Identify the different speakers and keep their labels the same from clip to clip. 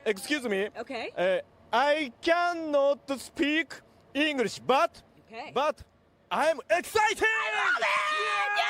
Speaker 1: excuse me.
Speaker 2: Okay.
Speaker 1: I cannot speak English, but
Speaker 2: Okay.
Speaker 1: I'm excited.
Speaker 2: I love it! Yeah!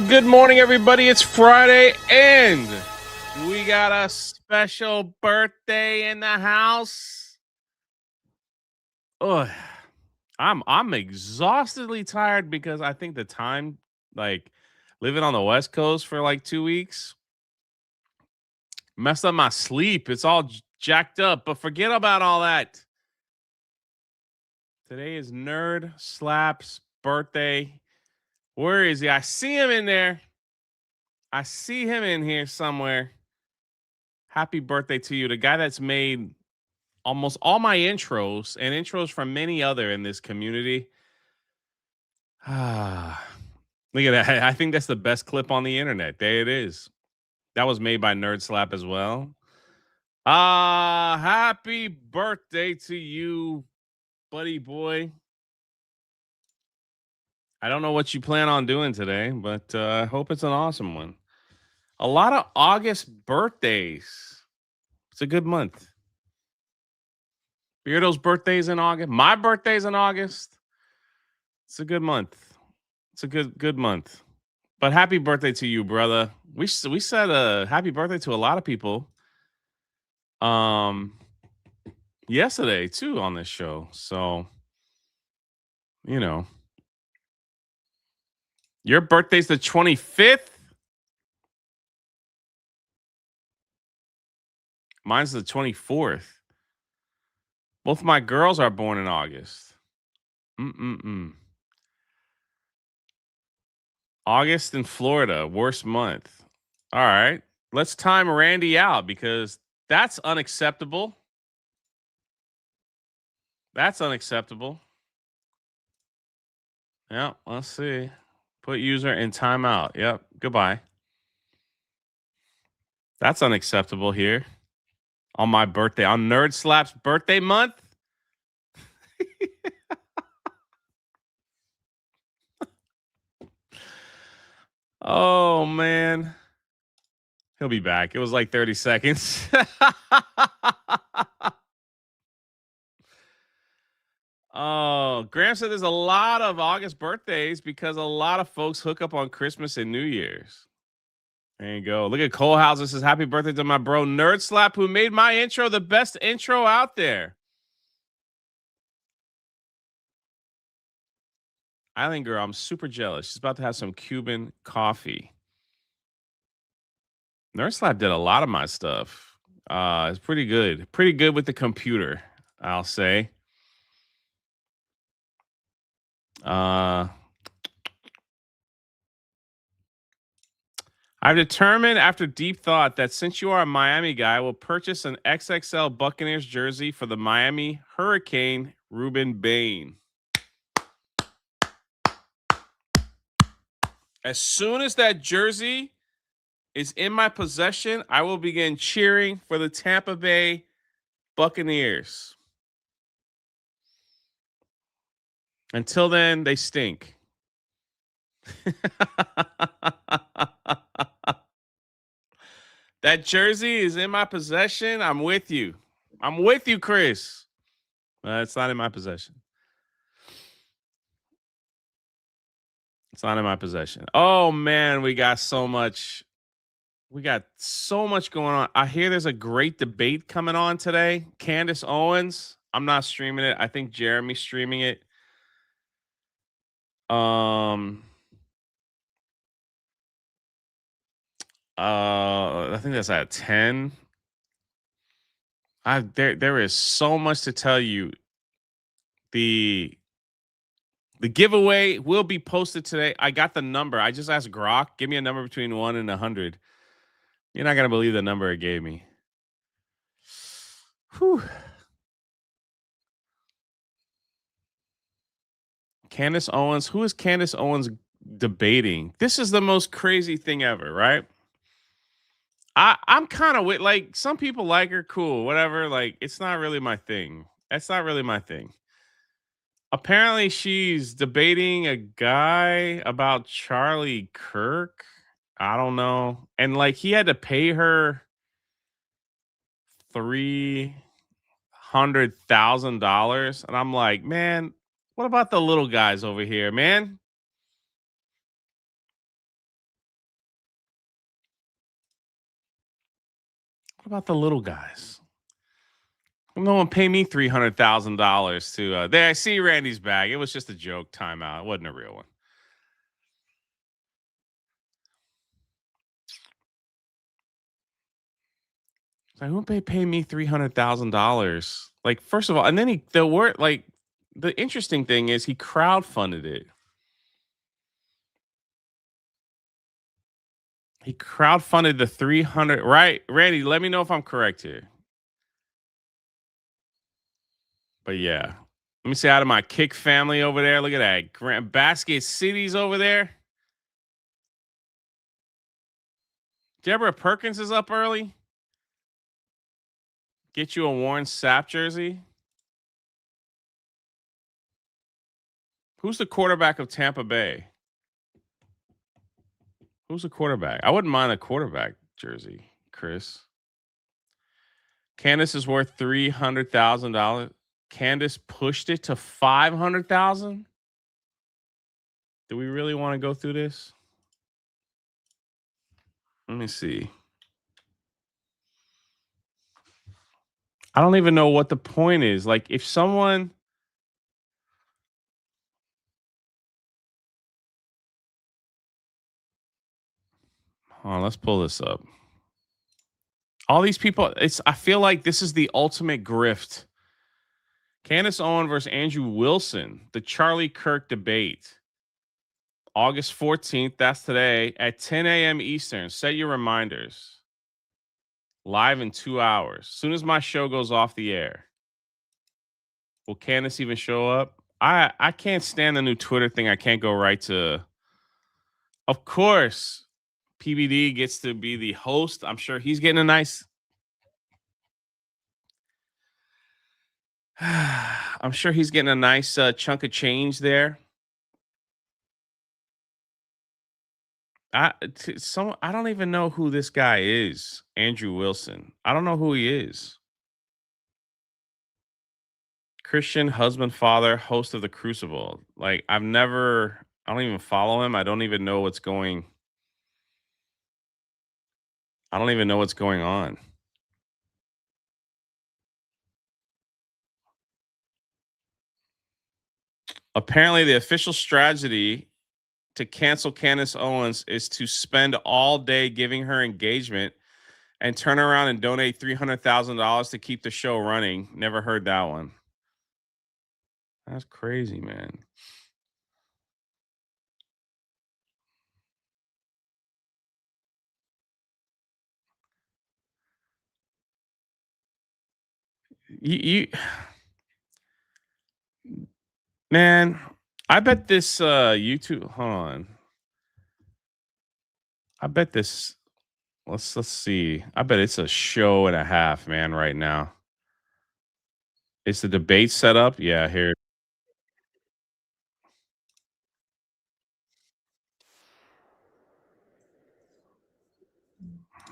Speaker 3: Good morning, everybody. It's Friday, and we got a special birthday in the house. Oh, I'm exhaustedly tired because I think the time, like living on the West Coast for like 2 weeks, messed up my sleep. It's all jacked up, but forget about all that. Today is Nerd Slap's birthday. Where is he? I see him in there. I see him in here somewhere. Happy birthday to you. The guy that's made almost all my intros and intros from many other in this community. Ah, look at that. I think that's the best clip on the internet. There it is. That was made by Nerd Slap as well. Happy birthday to you, buddy boy. I don't know what you plan on doing today, but I hope it's an awesome one. A lot of August birthdays. It's a good month. Beardo's birthday's in August. My birthday's in August. It's a good month. It's a good month. But happy birthday to you, brother. We said a happy birthday to a lot of people yesterday too on this show. So, you know. Your birthday's the 25th. Mine's the 24th. Both my girls are born in August. August in Florida, worst month. All right. Let's time Randy out because that's unacceptable. That's unacceptable. Yeah, let's see. Put user in timeout. Yep. Goodbye. That's unacceptable here. On my birthday. On Nerd Slap's birthday month. Oh, man. He'll be back. It was like 30 seconds. Oh, Graham said there's a lot of August birthdays because a lot of folks hook up on Christmas and New Year's. There you go. Look at Cole Hauser says, happy birthday to my bro Nerd Slap, who made my intro the best intro out there. Island Girl, I'm super jealous. She's about to have some Cuban coffee. Nerd Slap did a lot of my stuff. It's pretty good. Pretty good with the computer, I'll say. I've determined after deep thought that since you are a Miami guy, I will purchase an XXL Buccaneers jersey for the Miami Hurricane, Ruben Bain. As soon as that jersey is in my possession, I will begin cheering for the Tampa Bay Buccaneers. Until then, they stink. That jersey is in my possession. I'm with you. I'm with you, Chris. It's not in my possession. It's not in my possession. Oh man, we got so much. We got so much going on. I hear there's a great debate coming on today. Candace Owens. I'm not streaming it. I think Jeremy's streaming it. I think that's at 10. There is so much to tell you. The giveaway will be posted today. I got the number. I just asked Grok, give me a number between 1 and 100. You're not gonna believe the number it gave me. Whew. Candace Owens. Who is Candace Owens debating? This is the most crazy thing ever, right? I'm kind of with, like, some people like her, cool, whatever. Like, it's not really my thing. That's not really my thing. Apparently, she's debating a guy about Charlie Kirk. I don't know. And like he had to pay her $300,000. And I'm like, man, what about the little guys over here, man? What about the little guys? No one pay me $300,000 to there. I see Randy's bag. It was just a joke timeout. It wasn't a real one. So who pay me $300,000? Like, first of all, and then the interesting thing is he crowdfunded it. He crowdfunded the 300, right? Randy, let me know if I'm correct here. But yeah, let me say out of my Kick family over there. Look at that. Grand Basket City's over there. Deborah Perkins is up early. Get you a Warren Sapp jersey. Who's the quarterback of Tampa Bay? Who's the quarterback? I wouldn't mind a quarterback jersey, Chris. Candace is worth $300,000. Candace pushed it to $500,000. Do we really want to go through this? Let me see. I don't even know what the point is. Like, if someone. Hold on, let's pull this up. All these people, I feel like this is the ultimate grift. Candace Owen versus Andrew Wilson, the Charlie Kirk debate. August 14th, that's today at 10 a.m. Eastern. Set your reminders. Live in 2 hours. As soon as my show goes off the air. Will Candace even show up? I can't stand the new Twitter thing. I can't go right to. Of course, PBD gets to be the host. I'm sure he's getting a nice. I'm sure he's getting a nice chunk of change there. I don't even know who this guy is, Andrew Wilson. I don't know who he is. Christian, husband, father, host of the Crucible. Like, I don't even follow him. I don't even know what's going. I don't even know what's going on. Apparently, the official strategy to cancel Candace Owens is to spend all day giving her engagement and turn around and donate $300,000 to keep the show running. Never heard that one. That's crazy, man. You man, I bet this YouTube. Hold on. I bet this. Let's see. I bet it's a show and a half, man. Right now, is the debate set up? Yeah, here.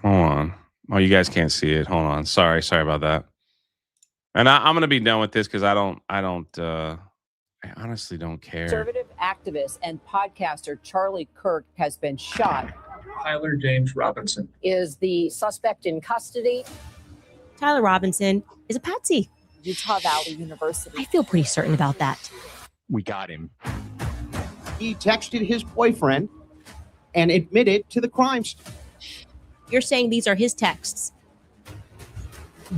Speaker 3: Hold on. Oh, you guys can't see it. Hold on. Sorry about that. And I'm gonna be done with this because I don't. I honestly don't care.
Speaker 4: Conservative activist and podcaster Charlie Kirk has been shot.
Speaker 5: Tyler James Robinson
Speaker 4: Is the suspect in custody?
Speaker 2: Tyler Robinson is a patsy.
Speaker 4: Utah Valley University.
Speaker 2: I feel pretty certain about that.
Speaker 5: We got him.
Speaker 6: He texted his boyfriend and admitted to the crimes.
Speaker 2: You're saying these are his texts.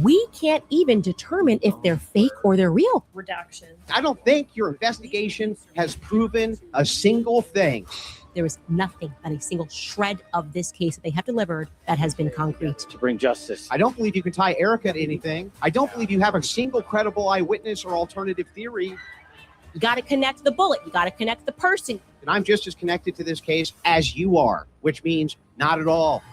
Speaker 2: We can't even determine if they're fake or they're real.
Speaker 4: Redaction.
Speaker 6: I don't think your investigation has proven a single thing.
Speaker 2: There is nothing, not a single shred of this case that they have delivered that has been concrete.
Speaker 7: To bring justice.
Speaker 6: I don't believe you can tie Erica to anything. I don't believe you have a single credible eyewitness or alternative theory.
Speaker 2: You got to connect the bullet. You got to connect the person.
Speaker 6: And I'm just as connected to this case as you are, which means not at all.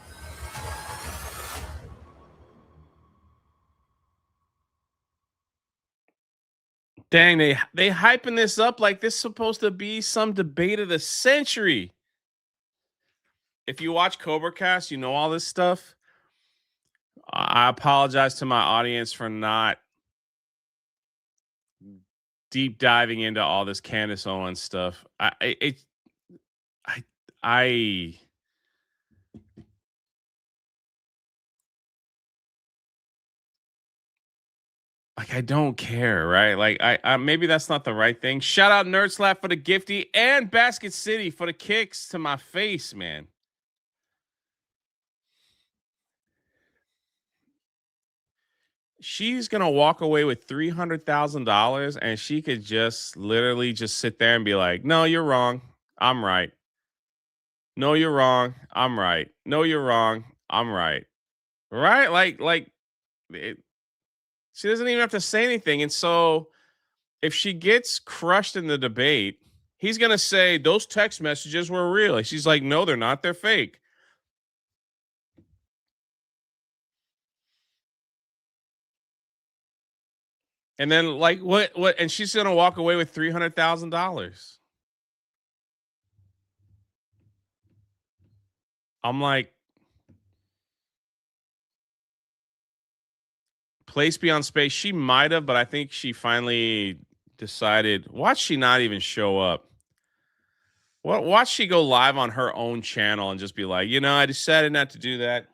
Speaker 3: Dang, they hyping this up like this is supposed to be some debate of the century. If you watch Cobra Cast, you know all this stuff. I apologize to my audience for not deep diving into all this Candace Owens stuff. I don't care, right? Like I maybe that's not the right thing. Shout out Nerd Slap for the gifty and Basket City for the kicks to my face, man. She's gonna walk away with $300,000 and she could just literally just sit there and be like, no, you're wrong. I'm right. No, you're wrong. I'm right. No, you're wrong. I'm right. Right? She doesn't even have to say anything. And so if she gets crushed in the debate, he's going to say those text messages were real. And she's like, no, they're not. They're fake. And then what, and she's going to walk away with $300,000. I'm like, Place Beyond Space, she might have, but I think she finally decided, watch she not even show up. Watch she go live on her own channel and just be like, I decided not to do that.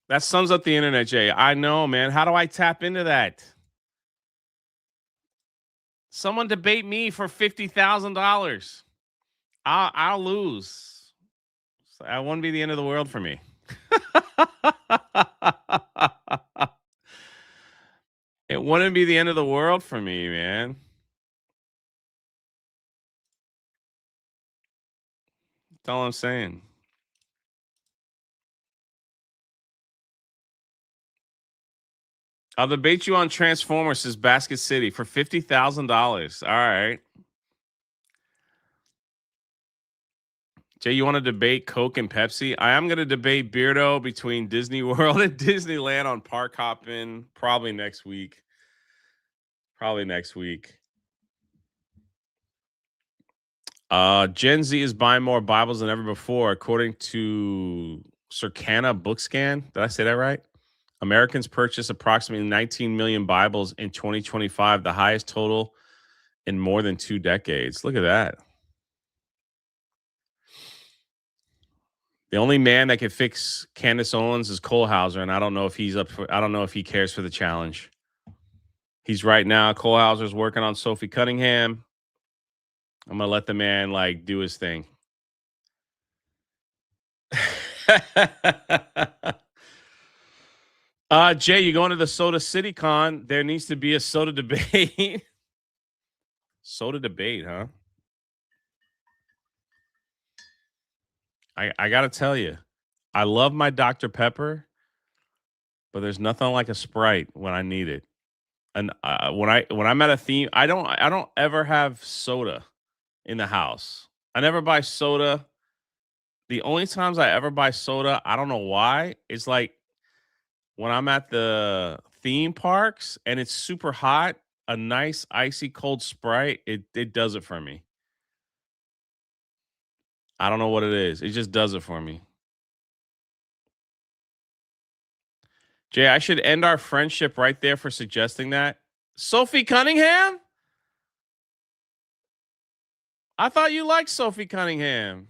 Speaker 3: That sums up the internet, Jay. I know, man. How do I tap into that? Someone debate me for $50,000. I'll lose. That wouldn't be the end of the world for me. It wouldn't be the end of the world for me, man. That's all I'm saying. I'll debate you on Transformers, says Basket City, for $50,000. All right. Jay, you want to debate Coke and Pepsi? I am going to debate Beardo between Disney World and Disneyland on park hopping probably next week. Gen Z is buying more Bibles than ever before, according to Circana Bookscan. Did I say that right? Americans purchased approximately 19 million Bibles in 2025, the highest total in more than 2 decades. Look at that. The only man that can fix Candace Owens is Cole Hauser, and I don't know if I don't know if he cares for the challenge. He's right now. Cole Hauser's working on Sophie Cunningham. I'm gonna let the man do his thing. Jay, you going to the Soda City Con? There needs to be a soda debate. Soda debate, huh? I gotta tell you, I love my Dr. Pepper, but there's nothing like a Sprite when I need it. And when I'm at a theme, I don't ever have soda in the house. I never buy soda. The only times I ever buy soda, I don't know why. It's like when I'm at the theme parks and it's super hot, a nice icy cold Sprite, it does it for me. I don't know what it is. It just does it for me. Jay, I should end our friendship right there for suggesting that. Sophie Cunningham? I thought you liked Sophie Cunningham.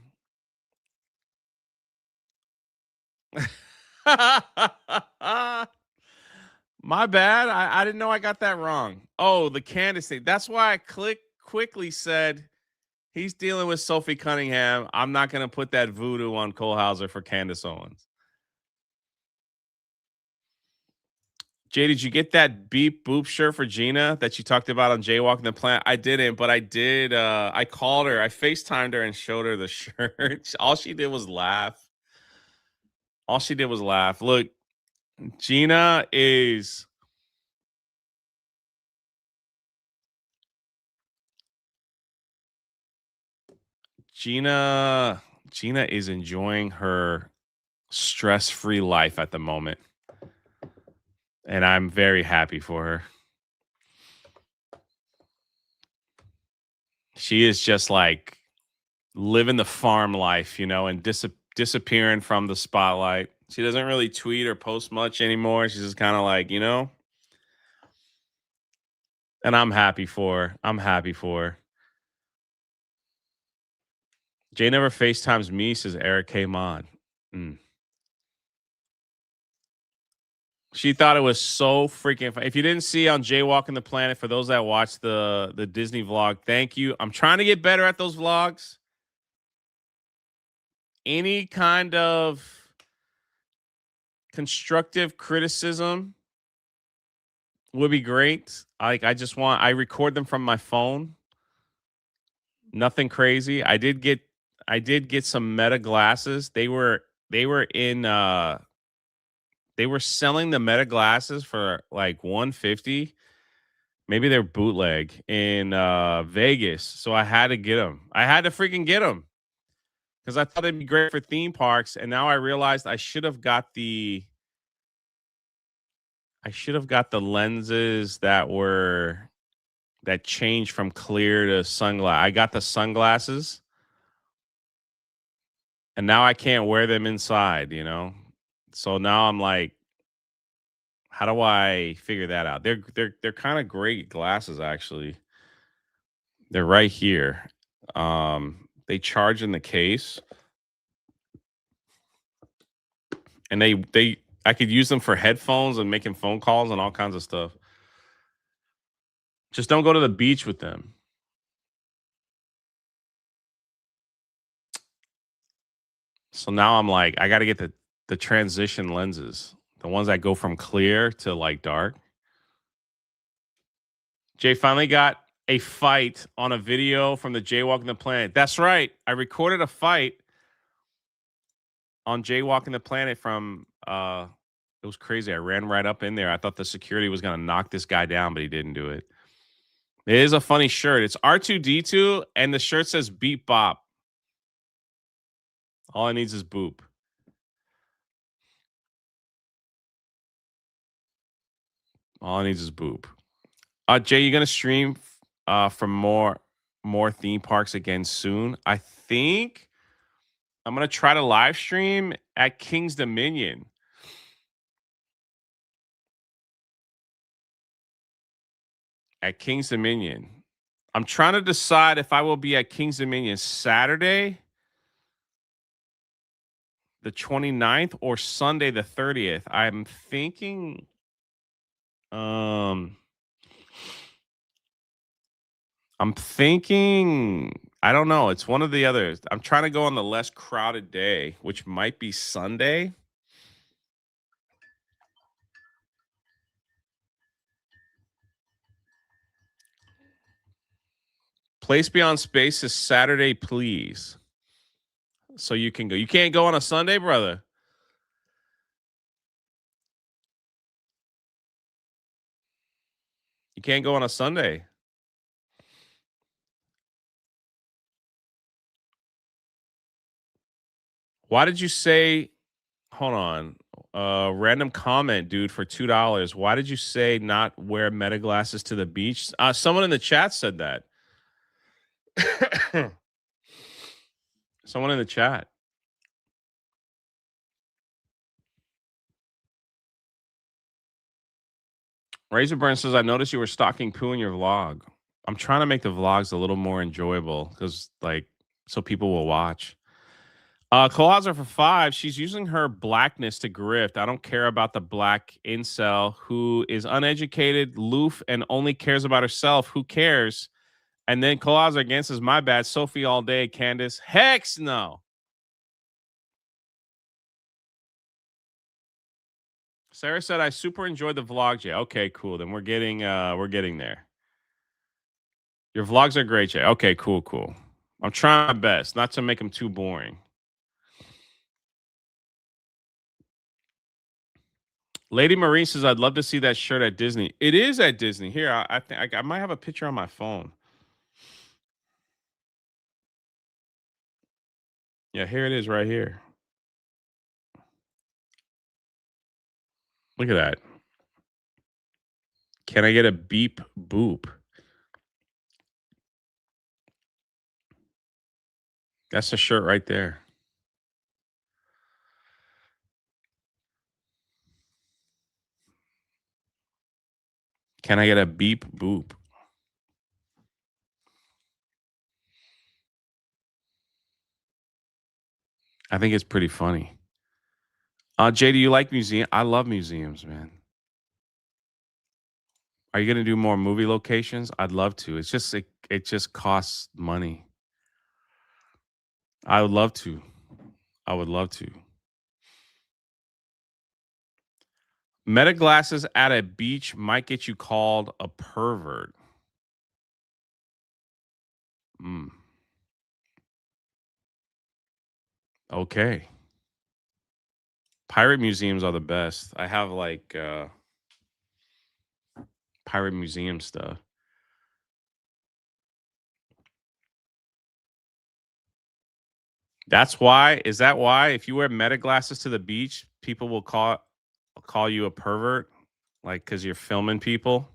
Speaker 3: My bad. I didn't know I got that wrong. Oh, the Candace thing. That's why I quickly said he's dealing with Sophie Cunningham. I'm not going to put that voodoo on Cole Hauser for Candace Owens. Jay, did you get that beep boop shirt for Gina that you talked about on Jaywalking the Planet? I didn't, but I did. I called her. I FaceTimed her and showed her the shirt. All she did was laugh. Look, Gina is Gina is enjoying her stress-free life at the moment. And I'm very happy for her. She is just like living the farm life, you know, and disappearing from the spotlight. She doesn't really tweet or post much anymore. She's just kind of like, you know. And I'm happy for her. Jay never FaceTimes me, says Eric K. Mod. She thought it was so freaking fun. If you didn't see on Jaywalking the Planet, for those that watched the Disney vlog, thank you. I'm trying to get better at those vlogs. Any kind of constructive criticism would be great. I record them from my phone. Nothing crazy. I did get some Meta glasses. They were selling the Meta glasses for like $150. Maybe they're bootleg in Vegas. So I had to get them. I had to freaking get them because I thought it'd be great for theme parks. And now I realized I should have got the lenses that changed from clear to sunglass. I got the sunglasses and now I can't wear them inside, you know? So now I'm like, how do I figure that out? They're kind of great glasses, actually. They're right here. They charge in the case. And I could use them for headphones and making phone calls and all kinds of stuff. Just don't go to the beach with them. So now I'm like, I got to get the transition lenses, the ones that go from clear to like dark. Jay finally got a fight on a video from the Jaywalking the Planet. That's right. I recorded a fight on Jaywalking the Planet from it was crazy. I ran right up in there. I thought the security was going to knock this guy down, but he didn't do it. It is a funny shirt. It's R2D2 and the shirt says beep bop. All it needs is boop. All it needs is boop. Jay, you gonna stream for more theme parks again soon? I think I'm gonna try to live stream at King's Dominion. I'm trying to decide if I will be at King's Dominion Saturday, the 29th, or Sunday, the 30th. I'm thinking, I don't know. It's one of the others. I'm trying to go on the less crowded day, which might be Sunday. Place Beyond Space is Saturday, please. So you can go. You can't go on a Sunday, brother. You can't go on a Sunday. Why did you say, hold on, random comment, dude, for $2. Why did you say not wear Meta glasses to the beach? Someone in the chat said that. Someone in the chat. Razorburn says, I noticed you were stalking poo in your vlog. I'm trying to make the vlogs a little more enjoyable because, like, so people will watch. Colozer for 5. She's using her blackness to grift. I don't care about the black incel who is uneducated, loof, and only cares about herself. Who cares? And then Colozer again says, my bad. Sophie all day. Candace. Hex no. Sarah said, I super enjoyed the vlog, Jay. Okay, cool. Then we're getting there. Your vlogs are great, Jay. Okay, cool, cool. I'm trying my best not to make them too boring. Lady Marie says, I'd love to see that shirt at Disney. It is at Disney. Here, I think I might have a picture on my phone. Yeah, here it is right here. Look at that. Can I get a beep boop? That's the shirt right there. Can I get a beep boop? I think it's pretty funny. Jay, do you like museum? I love museums, man. Are you gonna do more movie locations? I'd love to. It's just it just costs money. I would love to. I would love to. Meta glasses at a beach might get you called a pervert. Okay. Pirate museums are the best. I have like pirate museum stuff. That's why. Is that why? If you wear meta glasses to the beach, people will call you a pervert, like because you're filming people.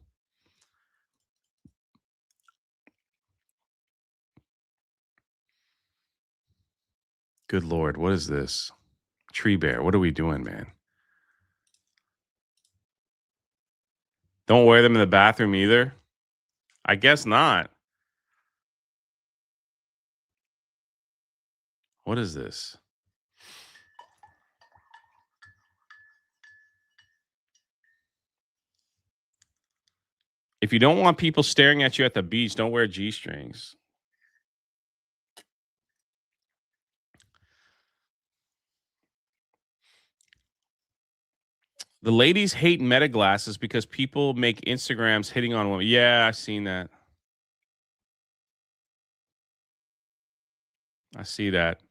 Speaker 3: Good Lord, what is this? Tree Bear, what are we doing, man? Don't wear them in the bathroom either? I guess not. What is this? If you don't want people staring at you at the beach, don't wear G-strings. The ladies hate meta glasses because people make Instagrams hitting on women. Yeah, I've seen that. I see that.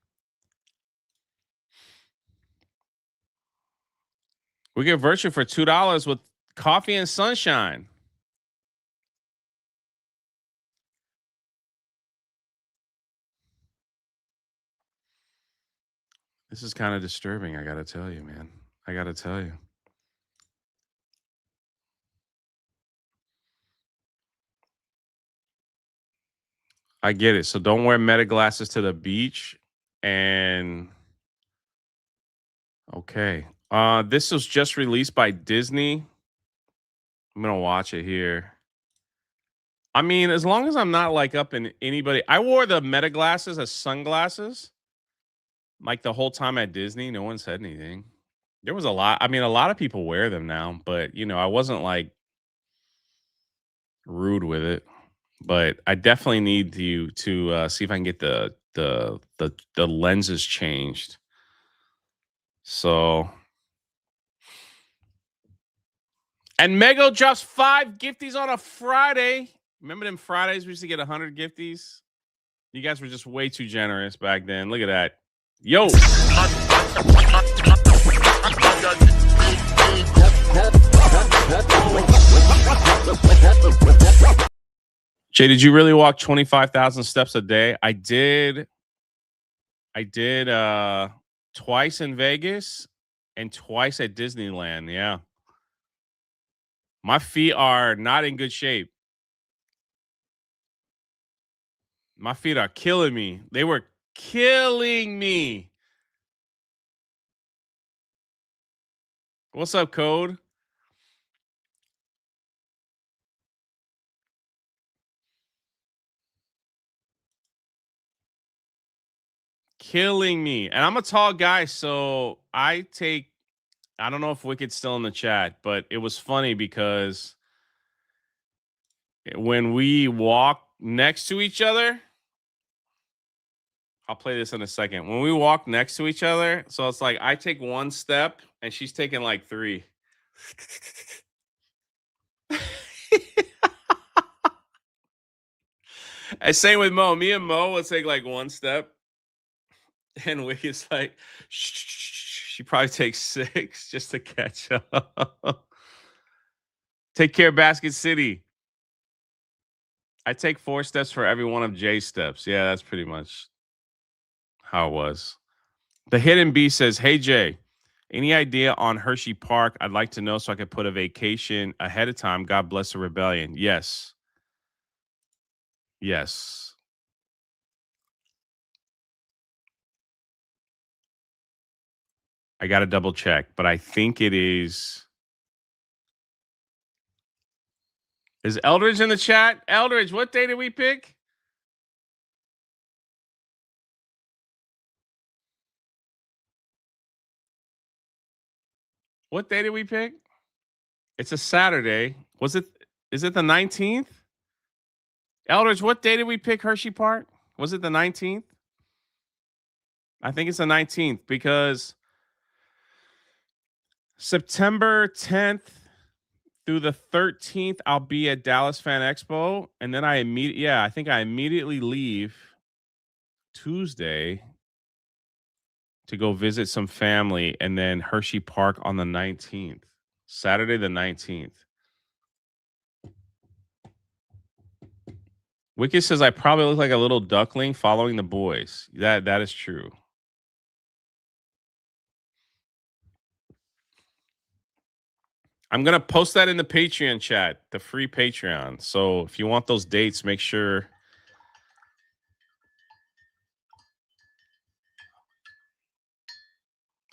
Speaker 3: We get virtue for $2 with coffee and sunshine. This is kind of disturbing, I got to tell you, man. I got to tell you. I get it. So don't wear meta glasses to the beach. And okay. This was just released by Disney. I'm gonna watch it here. I mean, as long as I'm not like up in anybody, I wore the meta glasses as sunglasses. Like the whole time at Disney, no one said anything. There was a lot. I mean, a lot of people wear them now, but you know, I wasn't like rude with it. But I definitely need to see if I can get the lenses changed. So, and Mego drops 5 gifties on a Friday. Remember them Fridays we used to get 100 gifties? You guys were just way too generous back then. Look at that. Yo. Jay, did you really walk 25,000 steps a day? I did twice in Vegas and twice at Disneyland. Yeah. My feet are not in good shape. My feet are killing me. They were killing me. What's up, Code? killing me. And I'm a tall guy, so I don't know if Wicked's still in the chat, but it was funny because when we walk next to each other, I'll play this in a second. When we walk next to each other, so it's like I take one step and she's taking like 3. And same with Mo. Me and Mo will take like one step, and Wicked's like, shh, she probably takes 6 just to catch up. Take care, Basket City. I take 4 steps for every one of Jay's steps. Yeah, that's pretty much how it was. The Hidden Beast says, hey, Jay, any idea on Hershey Park? I'd like to know so I could put a vacation ahead of time. God bless the rebellion. Yes. Yes. I got to double check, but I think it is. Is Eldridge in the chat? Eldridge, what day did we pick? What day did we pick? It's a Saturday. Is it the 19th? Eldridge, what day did we pick Hershey Park? Was it the 19th? I think it's the 19th because September 10th through the 13th, I'll be at Dallas Fan Expo. And then I immediately leave Tuesday to go visit some family, and then Hershey Park on the 19th, Saturday the 19th. Wicked says I probably look like a little duckling following the boys. That is true. I'm going to post that in the Patreon chat, the free Patreon. So if you want those dates, make sure.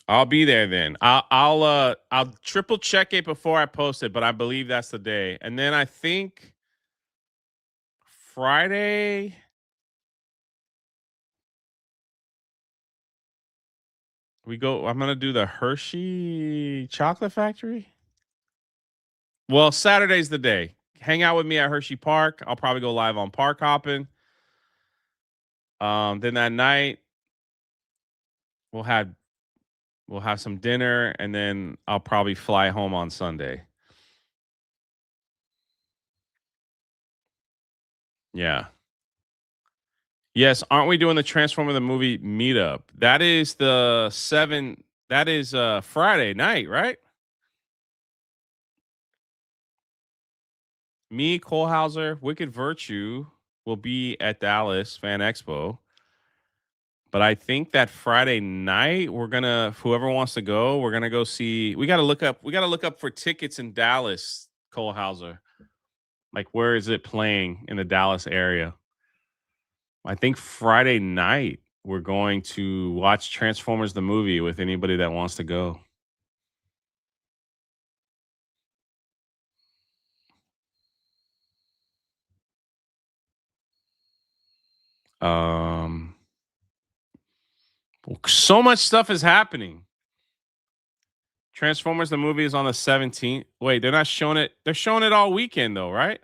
Speaker 3: I'll be there then. I'll triple check it before I post it, but I believe that's the day. And then I think Friday, I'm going to do the Hershey Chocolate Factory. Well, Saturday's the day. Hang out with me at Hershey Park. I'll probably go live on Park Hopping. Then that night we'll have some dinner, and then I'll probably fly home on Sunday. Yeah. Yes, aren't we doing the Transformer the movie meetup? That is the 7. That is Friday night, right? Me, Cole Hauser, Wicked Virtue will be at Dallas Fan Expo. But I think that Friday night whoever wants to go, we're gonna go see. We gotta look up for tickets in Dallas, Cole Hauser. Like, where is it playing in the Dallas area? I think Friday night we're going to watch Transformers the movie with anybody that wants to go. So much stuff is happening. Transformers the movie is on the 17th. Wait, they're not showing it. They're showing it all weekend though, right?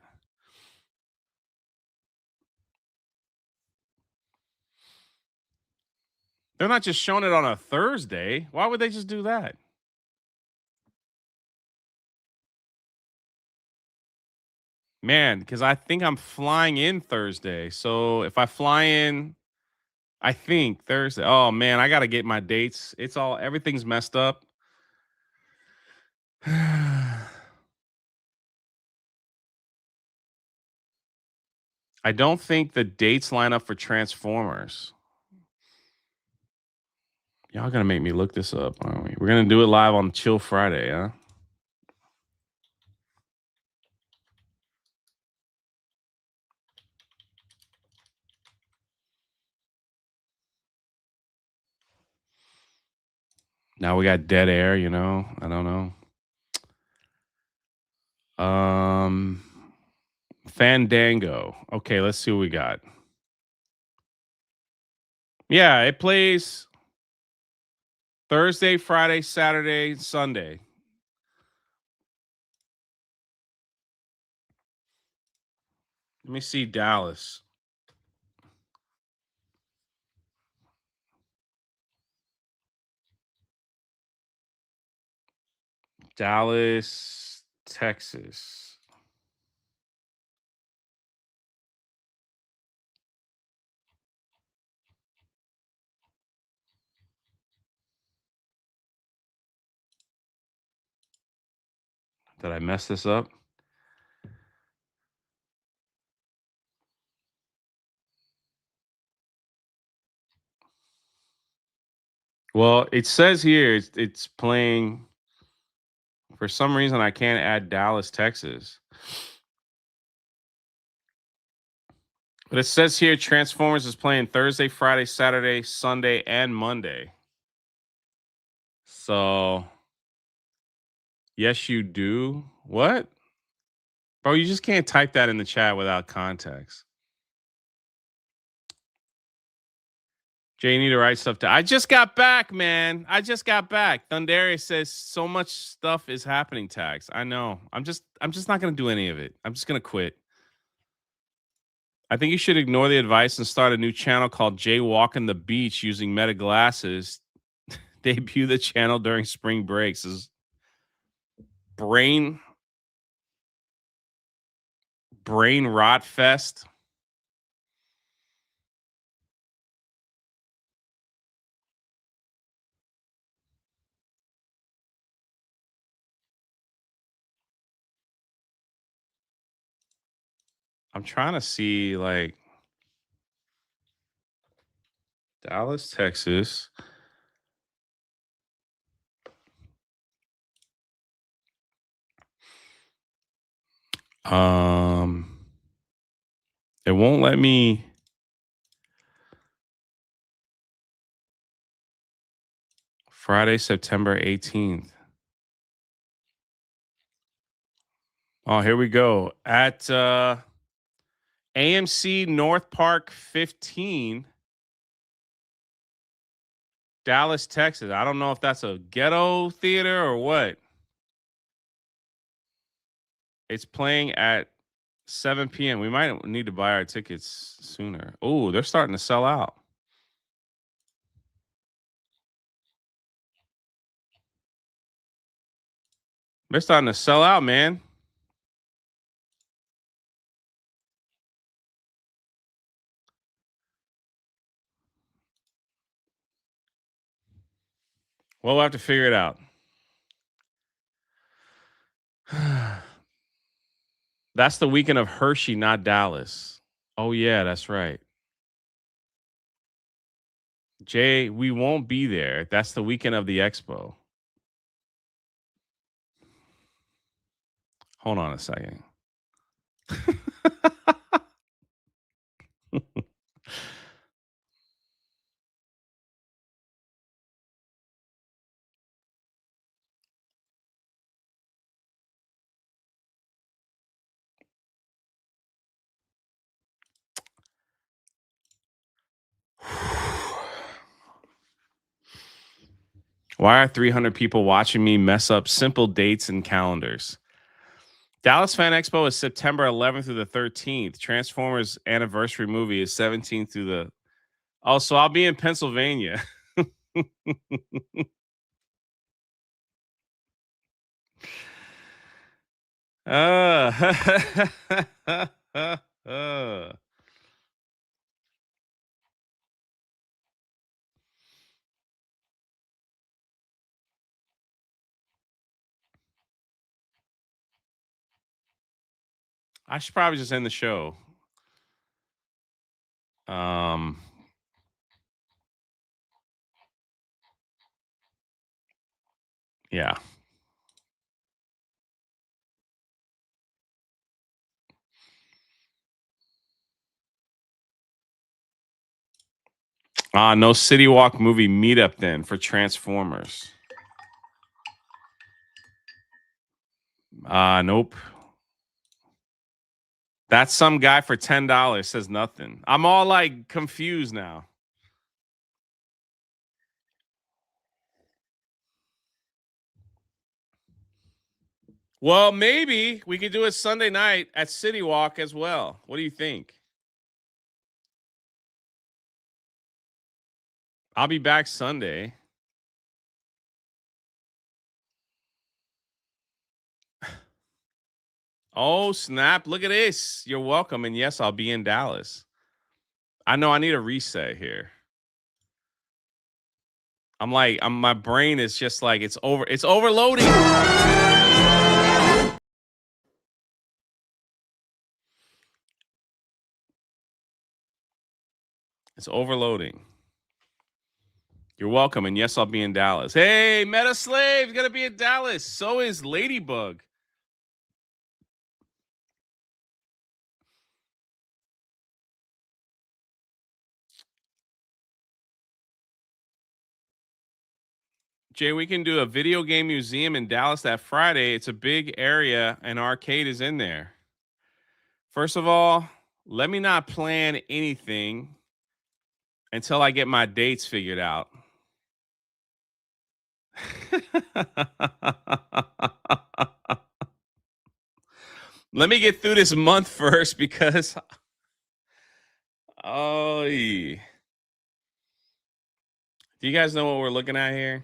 Speaker 3: They're not just showing it on a Thursday. Why would they just do that? Man, because I think I'm flying in Thursday. So if I fly in, I think Thursday. Oh man, I gotta get my dates. Everything's messed up. I don't think the dates line up for Transformers. Y'all gonna make me look this up, aren't we? We're gonna do it live on Chill Friday, huh? Now we got dead air, I don't know. Fandango. Okay, let's see what we got. Yeah, it plays Thursday, Friday, Saturday, Sunday. Let me see Dallas. Dallas, Texas. Did I mess this up? Well, it says here it's playing. For some reason, I can't add Dallas, Texas. But it says here Transformers is playing Thursday, Friday, Saturday, Sunday, and Monday. So, yes, you do. What? Bro, you just can't type that in the chat without context. Jay, you need to write stuff down. I just got back, man. I just got back. Thundarius says so much stuff is happening, Tags. I know. I'm just not gonna do any of it. I'm just gonna quit. I think you should ignore the advice and start a new channel called Jay Walking the Beach using Meta glasses. Debut the channel during spring breaks. Is brain rot fest. I'm trying to see like Dallas, Texas. It won't let me. Friday, September 18th. Oh, here we go. At AMC North Park 15, Dallas, Texas. I don't know if that's a ghetto theater or what. It's playing at 7 p.m. We might need to buy our tickets sooner. Oh, they're starting to sell out. They're starting to sell out, man. Well, we'll have to figure it out. That's the weekend of Hershey, not Dallas. Oh, yeah, that's right. Jay, we won't be there. That's the weekend of the expo. Hold on a second. Why are 300 people watching me mess up simple dates and calendars? Dallas Fan Expo is September 11th through the 13th. Transformers anniversary movie is 17th through the. Oh, so I'll be in Pennsylvania. I should probably just end the show. Yeah. No City Walk movie meetup then for Transformers. Nope. That's some guy for $10 says nothing. I'm all like confused now. Well, maybe we could do it Sunday night at City Walk as well. What do you think? I'll be back Sunday. Oh, snap. Look at this. You're welcome. And yes, I'll be in Dallas. I know I need a reset here. My brain is just like, it's overloading. It's overloading. You're welcome. And yes, I'll be in Dallas. Hey, Meta Slave's going to be in Dallas. So is Ladybug. Jay, we can do a video game museum in Dallas that Friday. It's a big area and arcade is in there. First of all, let me not plan anything until I get my dates figured out. Let me get through this month first because do you guys know what we're looking at here?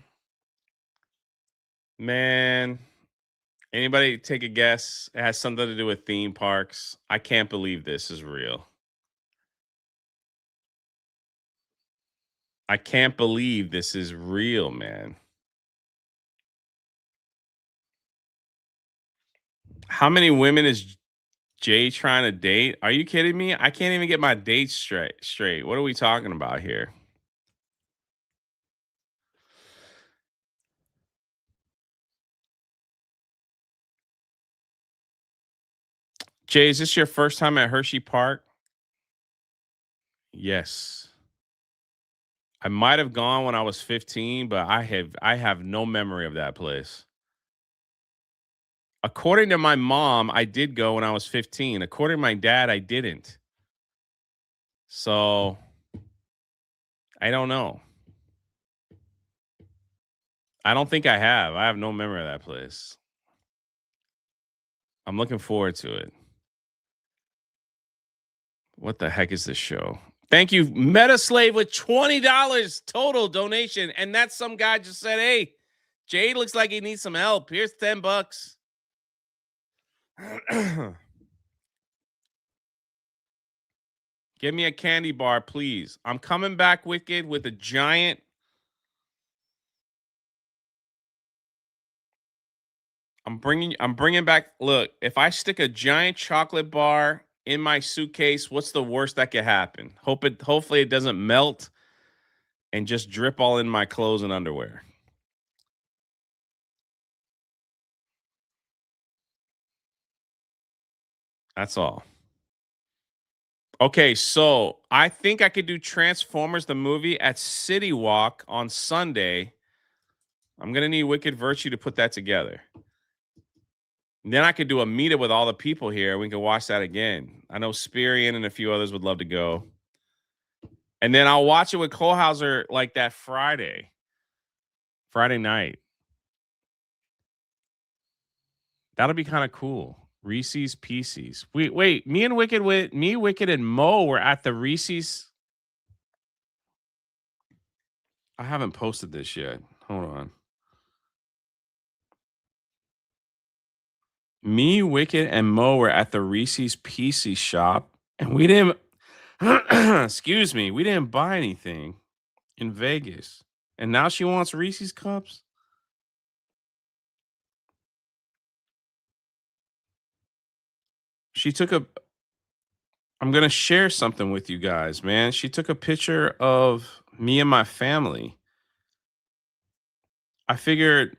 Speaker 3: Man, anybody take a guess? It has something to do with theme parks. I can't believe this is real. I can't believe this is real, man. How many women is Jay trying to date? Are you kidding me? I can't even get my dates straight. What are we talking about here? Jay, is this your first time at Hershey Park? Yes. I might have gone when I was 15, but I have no memory of that place. According to my mom, I did go when I was 15. According to my dad, I didn't. So I don't know. I don't think I have. I have no memory of that place. I'm looking forward to it. What the heck is this show? Thank you, Metaslave, with $20 total donation. And that's some guy just said, hey, Jay looks like he needs some help. Here's $10. Give me a candy bar, please. I'm coming back, Wicked, with a giant. I'm bringing back. Look, if I stick a giant chocolate bar in my suitcase, what's the worst that could happen? Hopefully it doesn't melt and just drip all in my clothes and underwear. That's all. Okay, so I think I could do Transformers the movie at City Walk on Sunday. I'm gonna need Wicked Virtue to put that together. And then I could do a meetup with all the people here. We can watch that again. I know Spirian and a few others would love to go. And then I'll watch it with Kohlhauser like that Friday night. That'll be kind of cool. Reese's Pieces. Wait, me, Wicked, and Mo were at the Reese's. I haven't posted this yet. Hold on. Me, Wicked, and Mo were at the Reese's Pieces shop, and we didn't. Excuse me, we didn't buy anything in Vegas, and now she wants Reese's cups. She took a. I'm gonna share something with you guys, man. She took a picture of me and my family. I figured.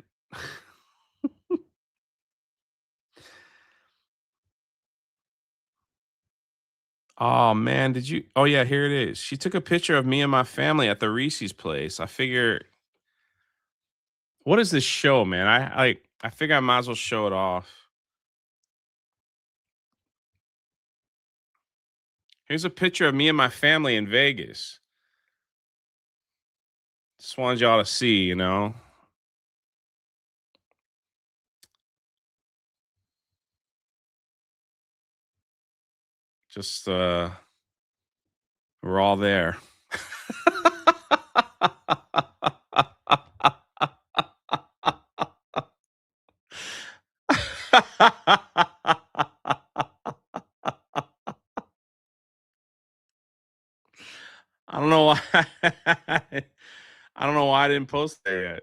Speaker 3: Oh man, did you? Oh yeah, here it is. She took a picture of me and my family at the Reese's place. I figure, what is this show, man? I figure I might as well show it off. Here's a picture of me and my family in Vegas. Just wanted y'all to see, you know. Just we're all there. I don't know why. I don't know why I didn't post that yet,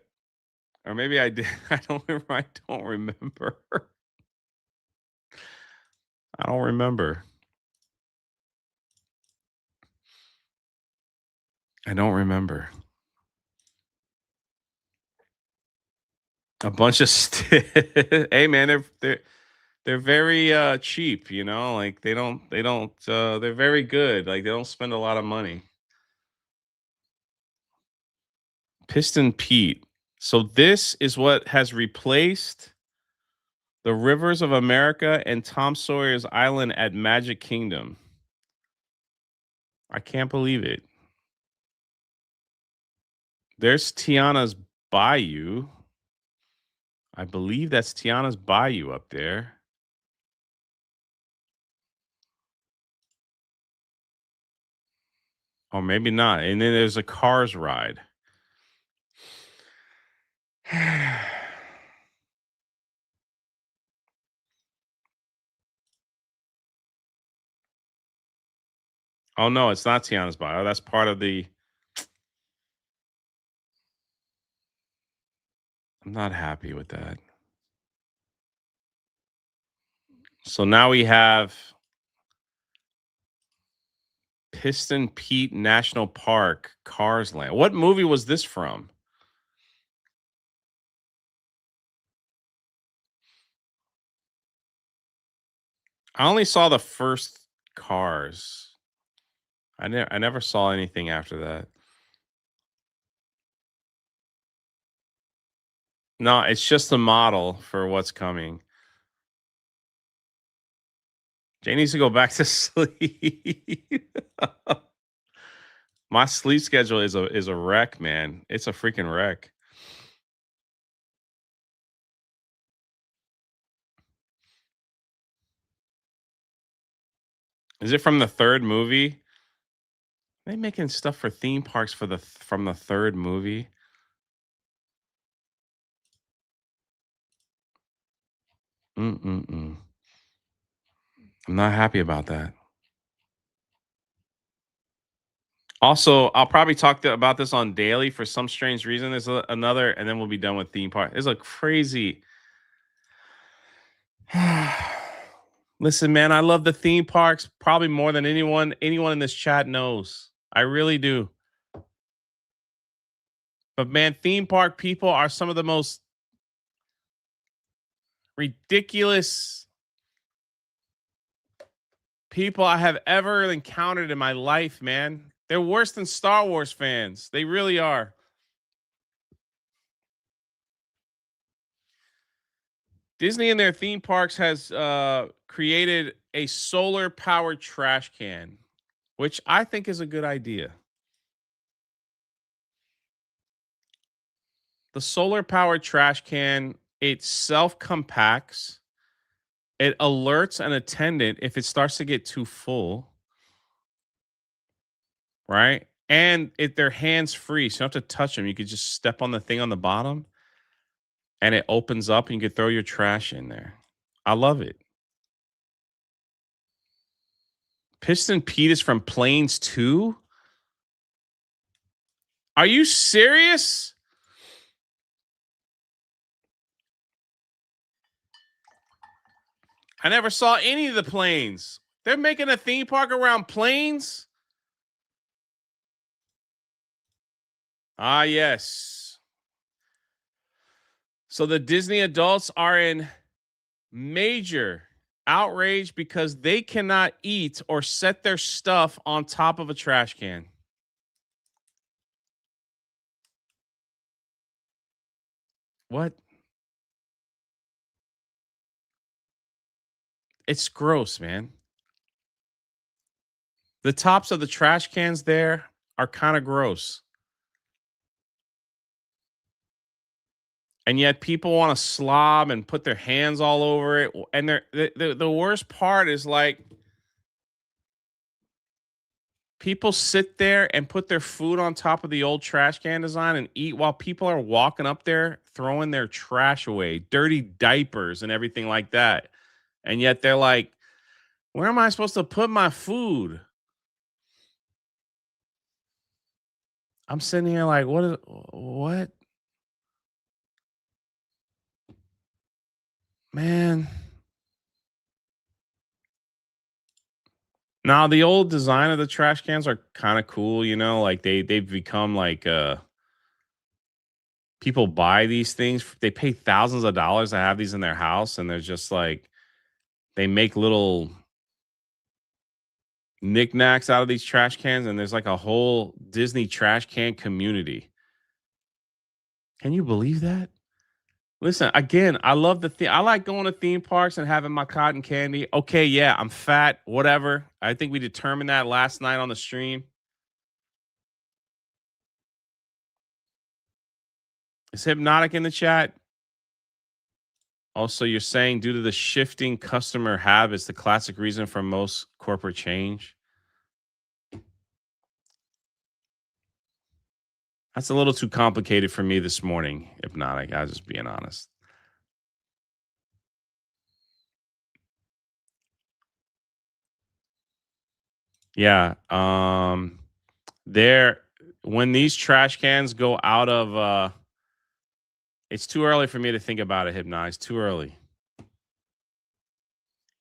Speaker 3: or maybe I did. I don't remember. I don't remember. I don't remember. I don't remember. A bunch of hey man, they're very cheap, you know, like they're very good. Like they don't spend a lot of money. Piston Pete. So this is what has replaced the Rivers of America and Tom Sawyer's Island at Magic Kingdom. I can't believe it. There's Tiana's Bayou. I believe that's Tiana's Bayou up there. Or maybe not. And then there's a Cars ride. Oh no, it's not Tiana's Bayou. That's part of the. I'm not happy with that. So now we have Piston Pete National Park, Cars Land. What movie was this from? I only saw the first Cars. I never saw anything after that. No, it's just a model for what's coming. Jay needs to go back to sleep. My sleep schedule is a wreck, man. It's a freaking wreck. Is it from the third movie? Are they making stuff for theme parks from the third movie? I'm not happy about that. Also, I'll probably talk about this on daily for some strange reason. There's another, and then we'll be done with theme park. It's a crazy. Listen, man, I love the theme parks probably more than anyone in this chat knows. I really do. But man, theme park people are some of the most ridiculous people I have ever encountered in my life, man. They're worse than Star Wars fans. They really are. Disney in their theme parks has created a solar powered trash can, which I think is a good idea. The solar powered trash can, it self compacts. It alerts an attendant if it starts to get too full. Right? And they're hands free. So you don't have to touch them. You could just step on the thing on the bottom and it opens up and you can throw your trash in there. I love it. Piston Pete is from Planes 2? Are you serious? I never saw any of the planes. They're making a theme park around planes? Ah, yes. So the Disney adults are in major outrage because they cannot eat or set their stuff on top of a trash can. What? It's gross, man. The tops of the trash cans there are kind of gross. And yet people want to slob and put their hands all over it. And the worst part is like People sit there and put their food on top of the old trash can design and eat while people are walking up there throwing their trash away, dirty diapers and everything like that. And yet they're like, where am I supposed to put my food? I'm sitting here like, what? Man. Now the old design of the trash cans are kind of cool, you know, like they've become like people buy these things. They pay thousands of dollars to have these in their house, and they're just like they make little knickknacks out of these trash cans, and there's like a whole Disney trash can community. Can you believe that? Listen, again, I love I like going to theme parks and having my cotton candy. Okay, yeah, I'm fat, whatever. I think we determined that last night on the stream. Is Hypnotic in the chat? Also, you're saying due to the shifting customer habits, the classic reason for most corporate change. That's a little too complicated for me this morning, Hypnotic. I was just being honest. Yeah. When these trash cans go out of it's too early for me to think about it, Hypnotic. It's too early.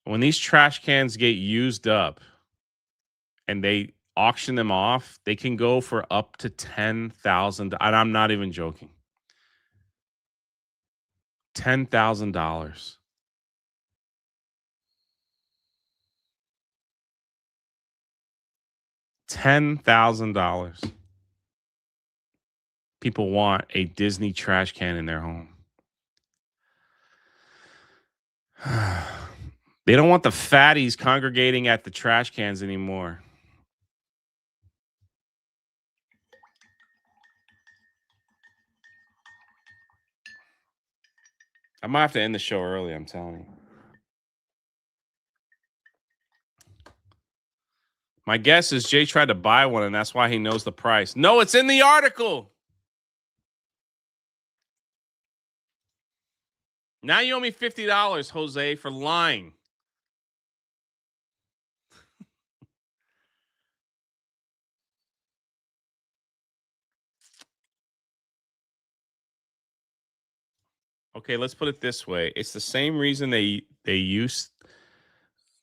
Speaker 3: When these trash cans get used up and they auction them off, they can go for up to $10,000. And I'm not even joking. $10,000. $10,000. People want a Disney trash can in their home. They don't want the fatties congregating at the trash cans anymore. I might have to end the show early, I'm telling you. My guess is Jay tried to buy one, and that's why he knows the price. No, it's in the article. Now you owe me $50, Jose, for lying. Okay, let's put it this way. It's the same reason they used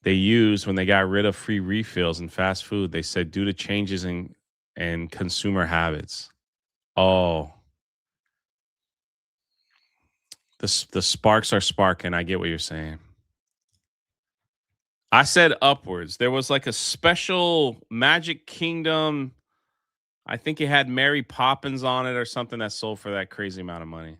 Speaker 3: when they got rid of free refills in fast food. They said due to changes in consumer habits. Oh. The sparks are sparking. I get what you're saying. I said upwards. There was like a special Magic Kingdom. I think it had Mary Poppins on it or something that sold for that crazy amount of money.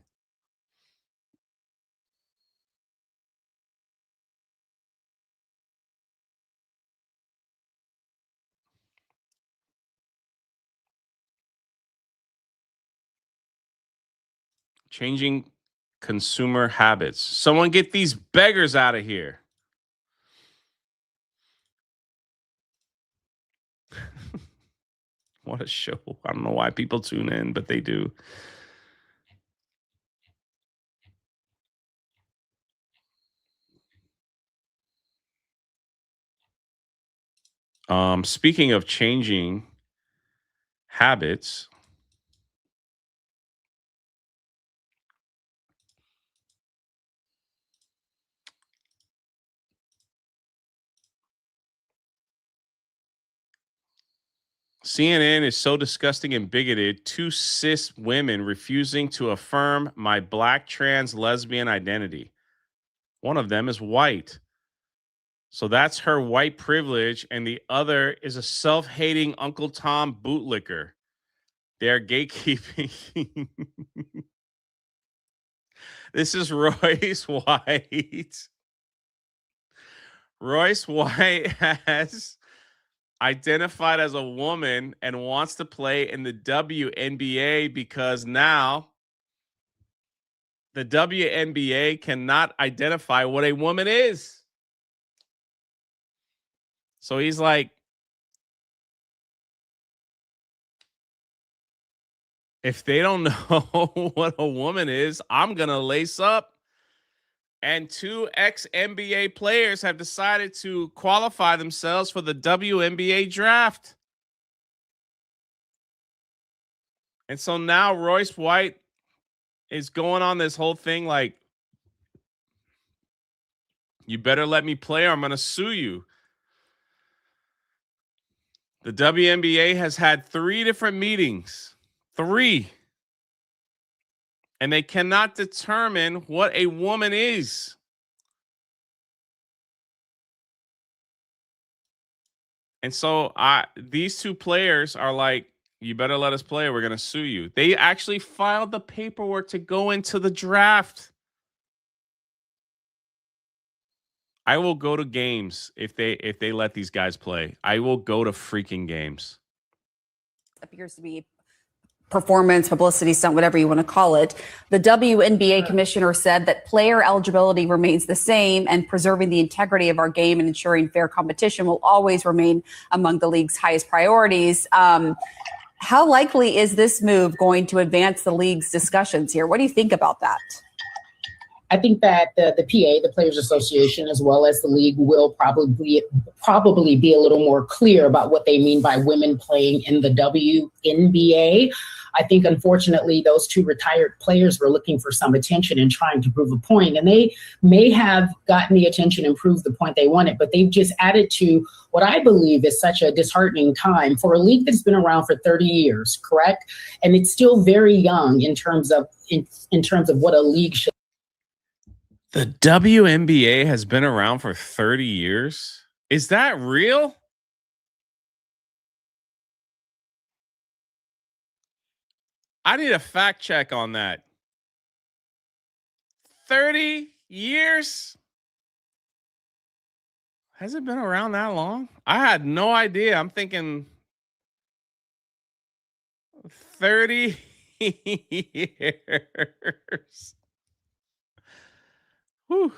Speaker 3: Changing consumer habits. Someone get these beggars out of here. What a show. I don't know why people tune in, but they do. Speaking of changing habits, CNN is so disgusting and bigoted. 2 cis women refusing to affirm my black trans lesbian identity. One of them is white. So that's her white privilege. And the other is a self-hating Uncle Tom bootlicker. They're gatekeeping. This is Royce White. Royce White has identified as a woman and wants to play in the WNBA because now the WNBA cannot identify what a woman is. So he's like, If they don't know what a woman is, I'm going to lace up. And 2 ex-NBA players have decided to qualify themselves for the WNBA draft. And so now Royce White is going on this whole thing like, you better let me play or I'm going to sue you. The WNBA has had 3 different meetings. 3. And they cannot determine what a woman is. And so these 2 players are like, you better let us play or we're going to sue you. They actually filed the paperwork to go into the draft. I will go to games if they let these guys play. I will go to freaking games.
Speaker 7: Appears to be performance, publicity stunt, whatever you want to call it. The WNBA commissioner said that player eligibility remains the same and preserving the integrity of our game and ensuring fair competition will always remain among the league's highest priorities. How likely is this move going to advance the league's discussions here? What do you think about that?
Speaker 8: I think that the PA, the Players Association, as well as the league, will probably be a little more clear about what they mean by women playing in the WNBA. I think, unfortunately, those 2 retired players were looking for some attention and trying to prove a point, and they may have gotten the attention and proved the point they wanted, but they've just added to what I believe is such a disheartening time for a league that's been around for 30 years, correct? And it's still very young in terms of what a league should.
Speaker 3: The WNBA has been around for 30 years. Is that real? I need a fact check on that. 30 years? Has it been around that long? I had no idea. I'm thinking 30 years. Whew.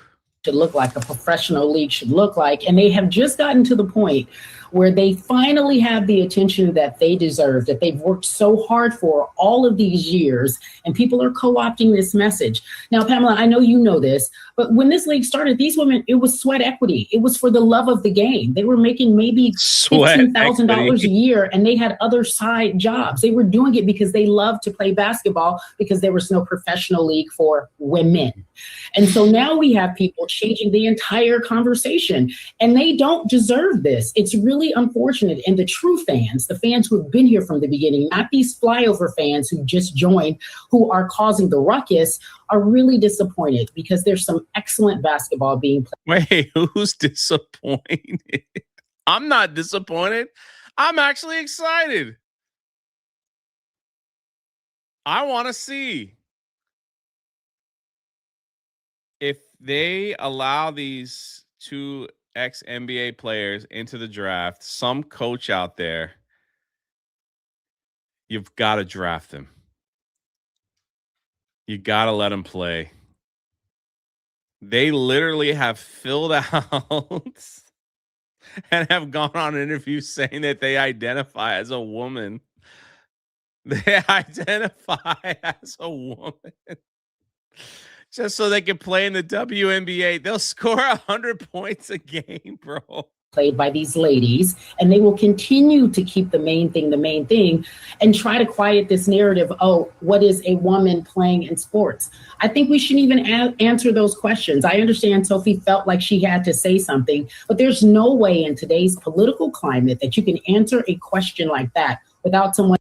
Speaker 8: Should look like, a professional league should look like. And they have just gotten to the point where they finally have the attention that they deserve, that they've worked so hard for all of these years, and people are co-opting this message. Now, Pamela, I know you know this, but when this league started, these women, it was sweat equity. It was for the love of the game. They were making maybe $15,000 a year, and they had other side jobs. They were doing it because they loved to play basketball, because there was no professional league for women. And so now we have people changing the entire conversation, and they don't deserve this. It's really unfortunate. And the true fans, the fans who have been here from the beginning, not these flyover fans who just joined, who are causing the ruckus, are really disappointed, because there's some excellent basketball being played.
Speaker 3: Wait, who's disappointed? I'm not disappointed. I'm actually excited. I want to see if they allow these 2 ex-NBA players into the draft. Some coach out there, you've got to draft them. You got to let them play. They literally have filled out and have gone on interviews saying that they identify as a woman. They identify as a woman just so they can play in the WNBA. They'll score 100 points a game, bro.
Speaker 8: Played by these ladies, and they will continue to keep the main thing and try to quiet this narrative. Oh, what is a woman playing in sports? I think we shouldn't even answer those questions. I understand Sophie felt like she had to say something, but there's no way in today's political climate that you can answer a question like that without someone.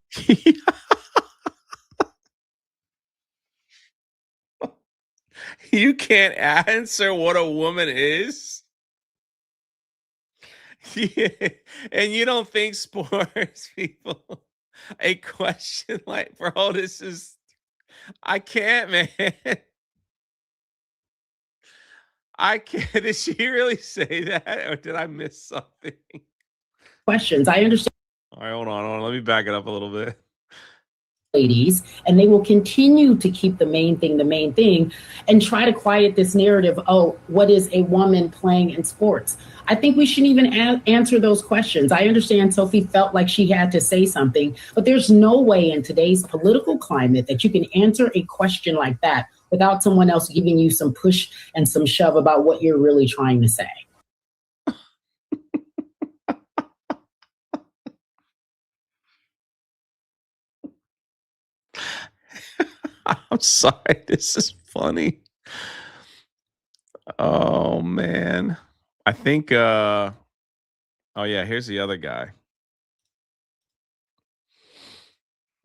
Speaker 3: You can't answer what a woman is? Yeah. And you don't think sports people, a question like, bro, this is, I can't, man. I can't. Did she really say that, or did I miss something?
Speaker 8: Questions. I understand.
Speaker 3: All right, hold on. Let me back it up a little bit.
Speaker 8: ladies, and they will continue to keep the main thing, and try to quiet this narrative. Oh, what is a woman playing in sports? I think we shouldn't even answer those questions. I understand Sophie felt like she had to say something, but there's no way in today's political climate that you can answer a question like that without someone else giving you some push and some shove about what you're really trying to say.
Speaker 3: I'm sorry. This is funny. Oh man. I think oh yeah, here's the other guy.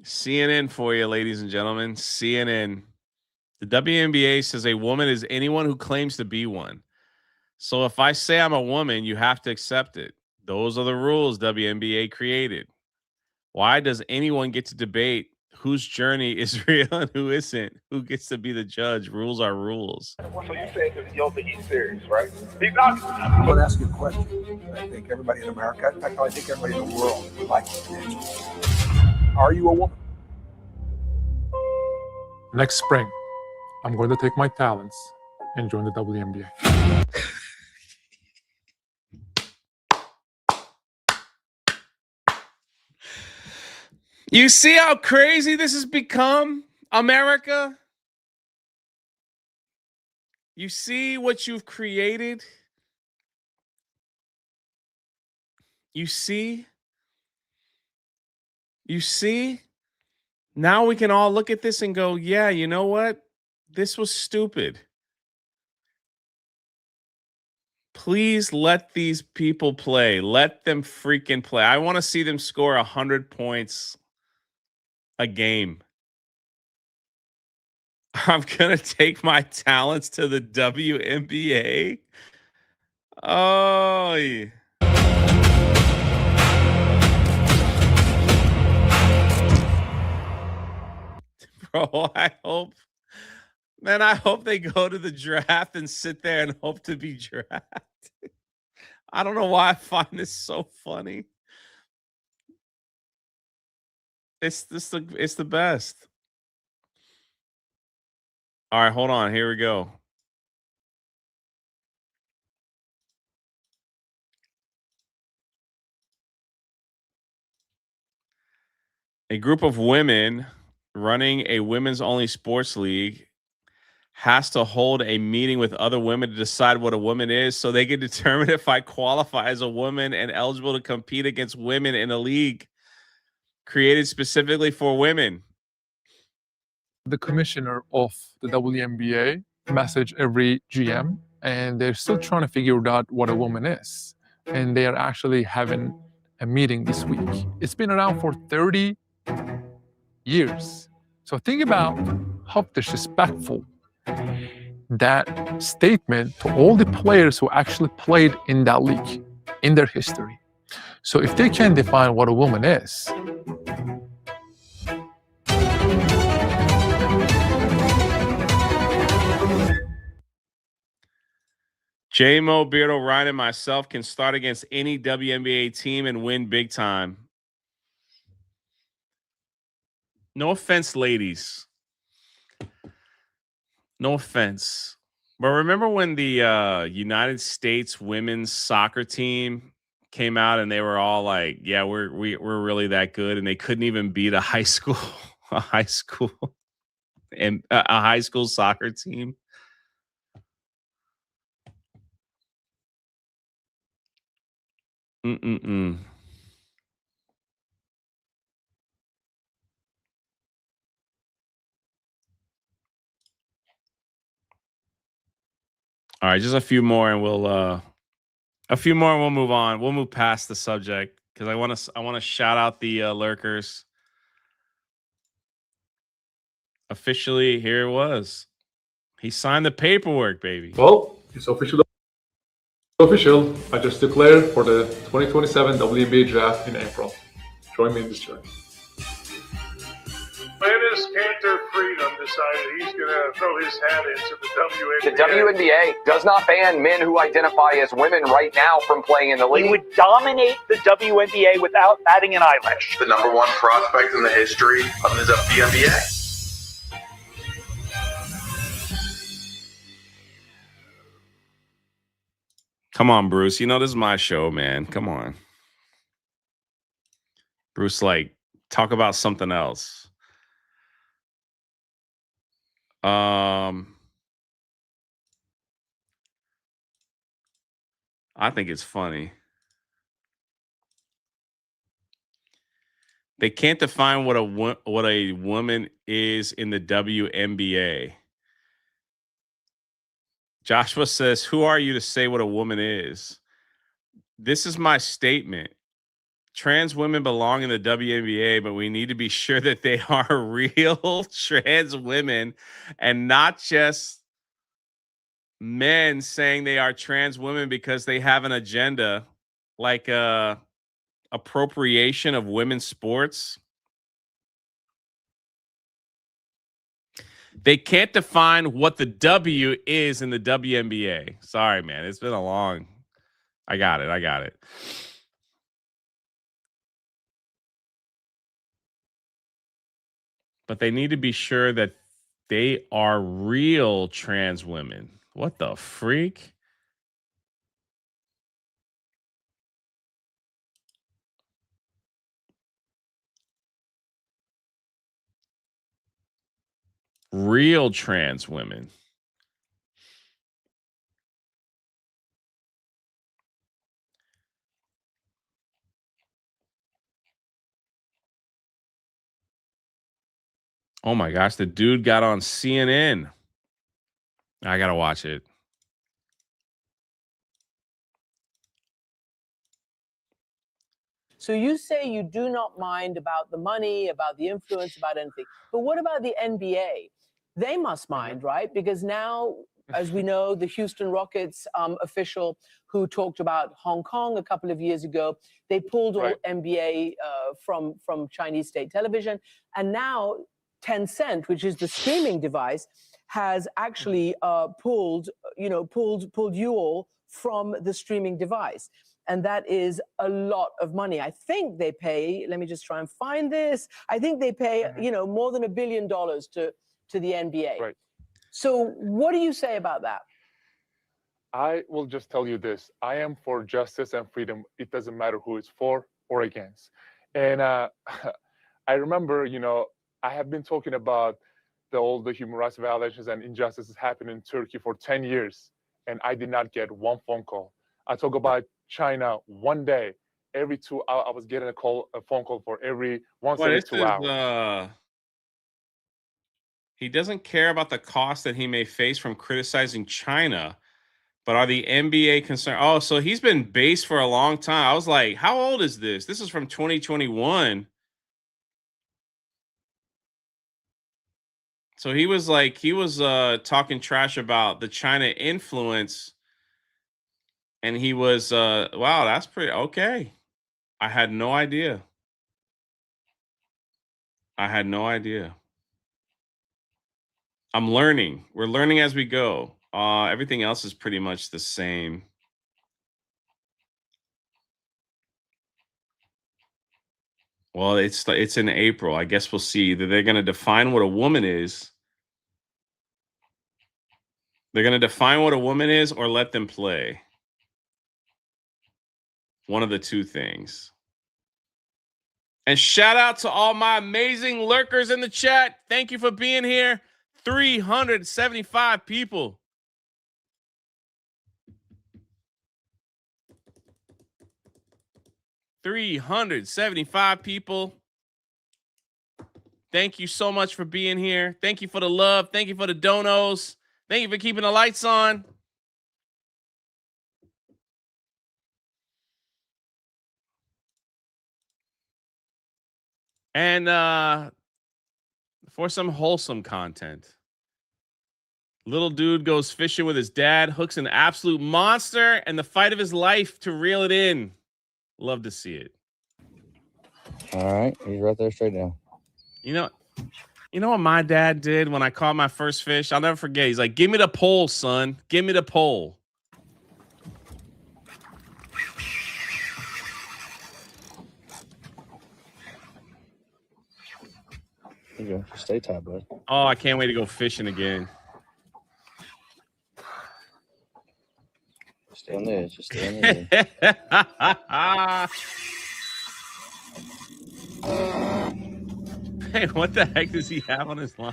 Speaker 3: CNN for you, ladies and gentlemen. CNN. The WNBA says a woman is anyone who claims to be one. So if I say I'm a woman, you have to accept it. Those are the rules WNBA created. Why does anyone get to debate whose journey is real and who isn't? Who gets to be the judge? Rules are rules.
Speaker 9: So you say that you don't think he's serious, right? He's not. I'm going to ask you a question. I think everybody in America, in fact, I think everybody in the world would like to answer. Are you a woman?
Speaker 10: Next spring, I'm going to take my talents and join the WNBA.
Speaker 3: You see how crazy this has become, America? You see what you've created? You see? You see? Now we can all look at this and go, yeah, you know what? This was stupid. Please let these people play. Let them freaking play. I want to see them score 100 points a game. I'm going to take my talents to the WNBA. Oh, yeah. Bro, I hope they go to the draft and sit there and hope to be drafted. I don't know why I find this so funny. It's the best. All right, hold on. Here we go. A group of women running a women's only sports league has to hold a meeting with other women to decide what a woman is so they can determine if I qualify as a woman and eligible to compete against women in a league created specifically for women.
Speaker 10: The commissioner of the WNBA messaged every GM, and they're still trying to figure out what a woman is. And they are actually having a meeting this week. It's been around for 30 years. So think about how disrespectful that statement to all the players who actually played in that league in their history. So if they can't define what a woman is,
Speaker 3: J-Mo, Beardo, Ryan, and myself can start against any WNBA team and win big time. No offense, ladies. No offense. But remember when the United States women's soccer team came out and they were all like, yeah, we're really that good, and they couldn't even beat a high school soccer team. Mm-mm-mm. All right, just a few more and we'll move on. We'll move past the subject because I want to shout out the lurkers. Officially, here it was. He signed the paperwork, baby.
Speaker 10: well, it's official. I just declared for the 2027 WNBA draft in April. Join me in this journey.
Speaker 9: It is Cantor Freedom decided he's going to throw his hat into the WNBA.
Speaker 11: The WNBA does not ban men who identify as women right now from playing in the league.
Speaker 12: He would dominate the WNBA without batting an eyelash.
Speaker 13: The number one prospect in the history of the WNBA.
Speaker 3: Come on, Bruce. You know, this is my show, man. Come on. Bruce, like, talk about something else. I think it's funny. They can't define what a woman is in the WNBA. Joshua says, "Who are you to say what a woman is?" This is my statement. Trans women belong in the WNBA, but we need to be sure that they are real trans women and not just men saying they are trans women because they have an agenda like appropriation of women's sports. They can't define what the W is in the WNBA. Sorry, man. It's been a long... I got it. But they need to be sure that they are real trans women. What the freak? Real trans women. Oh my gosh, the dude got on CNN. I gotta watch it.
Speaker 14: So you say you do not mind about the money, about the influence, about anything. But what about the NBA? They must mind, right? Because now, as we know, the Houston Rockets official who talked about Hong Kong a couple of years ago, they pulled all NBA from Chinese state television. And now Tencent, which is the streaming device, has actually pulled you all from the streaming device. And that is a lot of money. I think they pay, let me just try and find this. I think they pay, more than $1 billion to the NBA.
Speaker 10: Right.
Speaker 14: So what do you say about that?
Speaker 10: I will just tell you this. I am for justice and freedom. It doesn't matter who it's for or against. And I remember, I have been talking about all the human rights violations and injustices happening in Turkey for 10 years, and I did not get one phone call. I talk about China one day. Every 2 hours, I was getting a phone call for once every 2 hours.
Speaker 3: He doesn't care about the cost that he may face from criticizing China, but are the NBA concerned? Oh, so he's been based for a long time. I was like, how old is this? This is from 2021. So he was talking trash about the China influence. And he was, wow, that's pretty okay. I had no idea. I'm learning. We're learning as we go. Everything else is pretty much the same. Well, it's in April. I guess we'll see. Either they're going to define what a woman is. They're going to define what a woman is or let them play. One of the two things. And shout out to all my amazing lurkers in the chat. Thank you for being here. 375 people. Thank you so much for being here. Thank you for the love. Thank you for the donos. Thank you for keeping the lights on. And for some wholesome content, little dude goes fishing with his dad, hooks an absolute monster, and the fight of his life to reel it in. Love to see it.
Speaker 15: All right, he's right there straight now.
Speaker 3: You You know what my dad did when I caught my first fish? I'll never forget. He's like, give me the pole, son. Give me the pole.
Speaker 15: There you go. Stay tight, bud.
Speaker 3: Oh, I can't wait to go fishing again.
Speaker 15: Stay on the edge. Just stay on the edge.
Speaker 3: Hey, what the heck does he have on his line?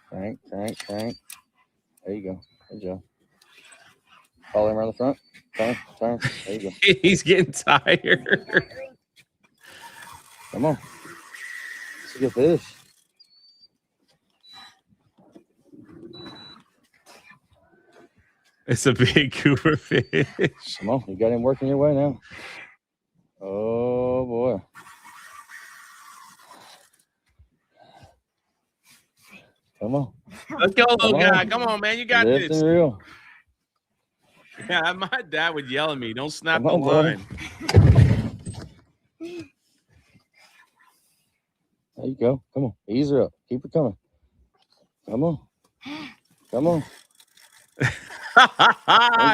Speaker 15: Crank. There you go. Good job. Follow him around the front. Turn. There you go.
Speaker 3: He's getting tired.
Speaker 15: Come on. It's a good fish.
Speaker 3: It's a big Cooper fish.
Speaker 15: Come on. You got him working your way now. Oh, boy. Come on.
Speaker 3: Let's go, little guy. Come on, man. You got
Speaker 15: Lift
Speaker 3: this.
Speaker 15: and reel.
Speaker 3: Yeah, my dad would yell at me. Don't snap
Speaker 15: Come
Speaker 3: the
Speaker 15: on,
Speaker 3: line.
Speaker 15: There you go. Come on. Ease her up. Keep her coming. Come on. Don't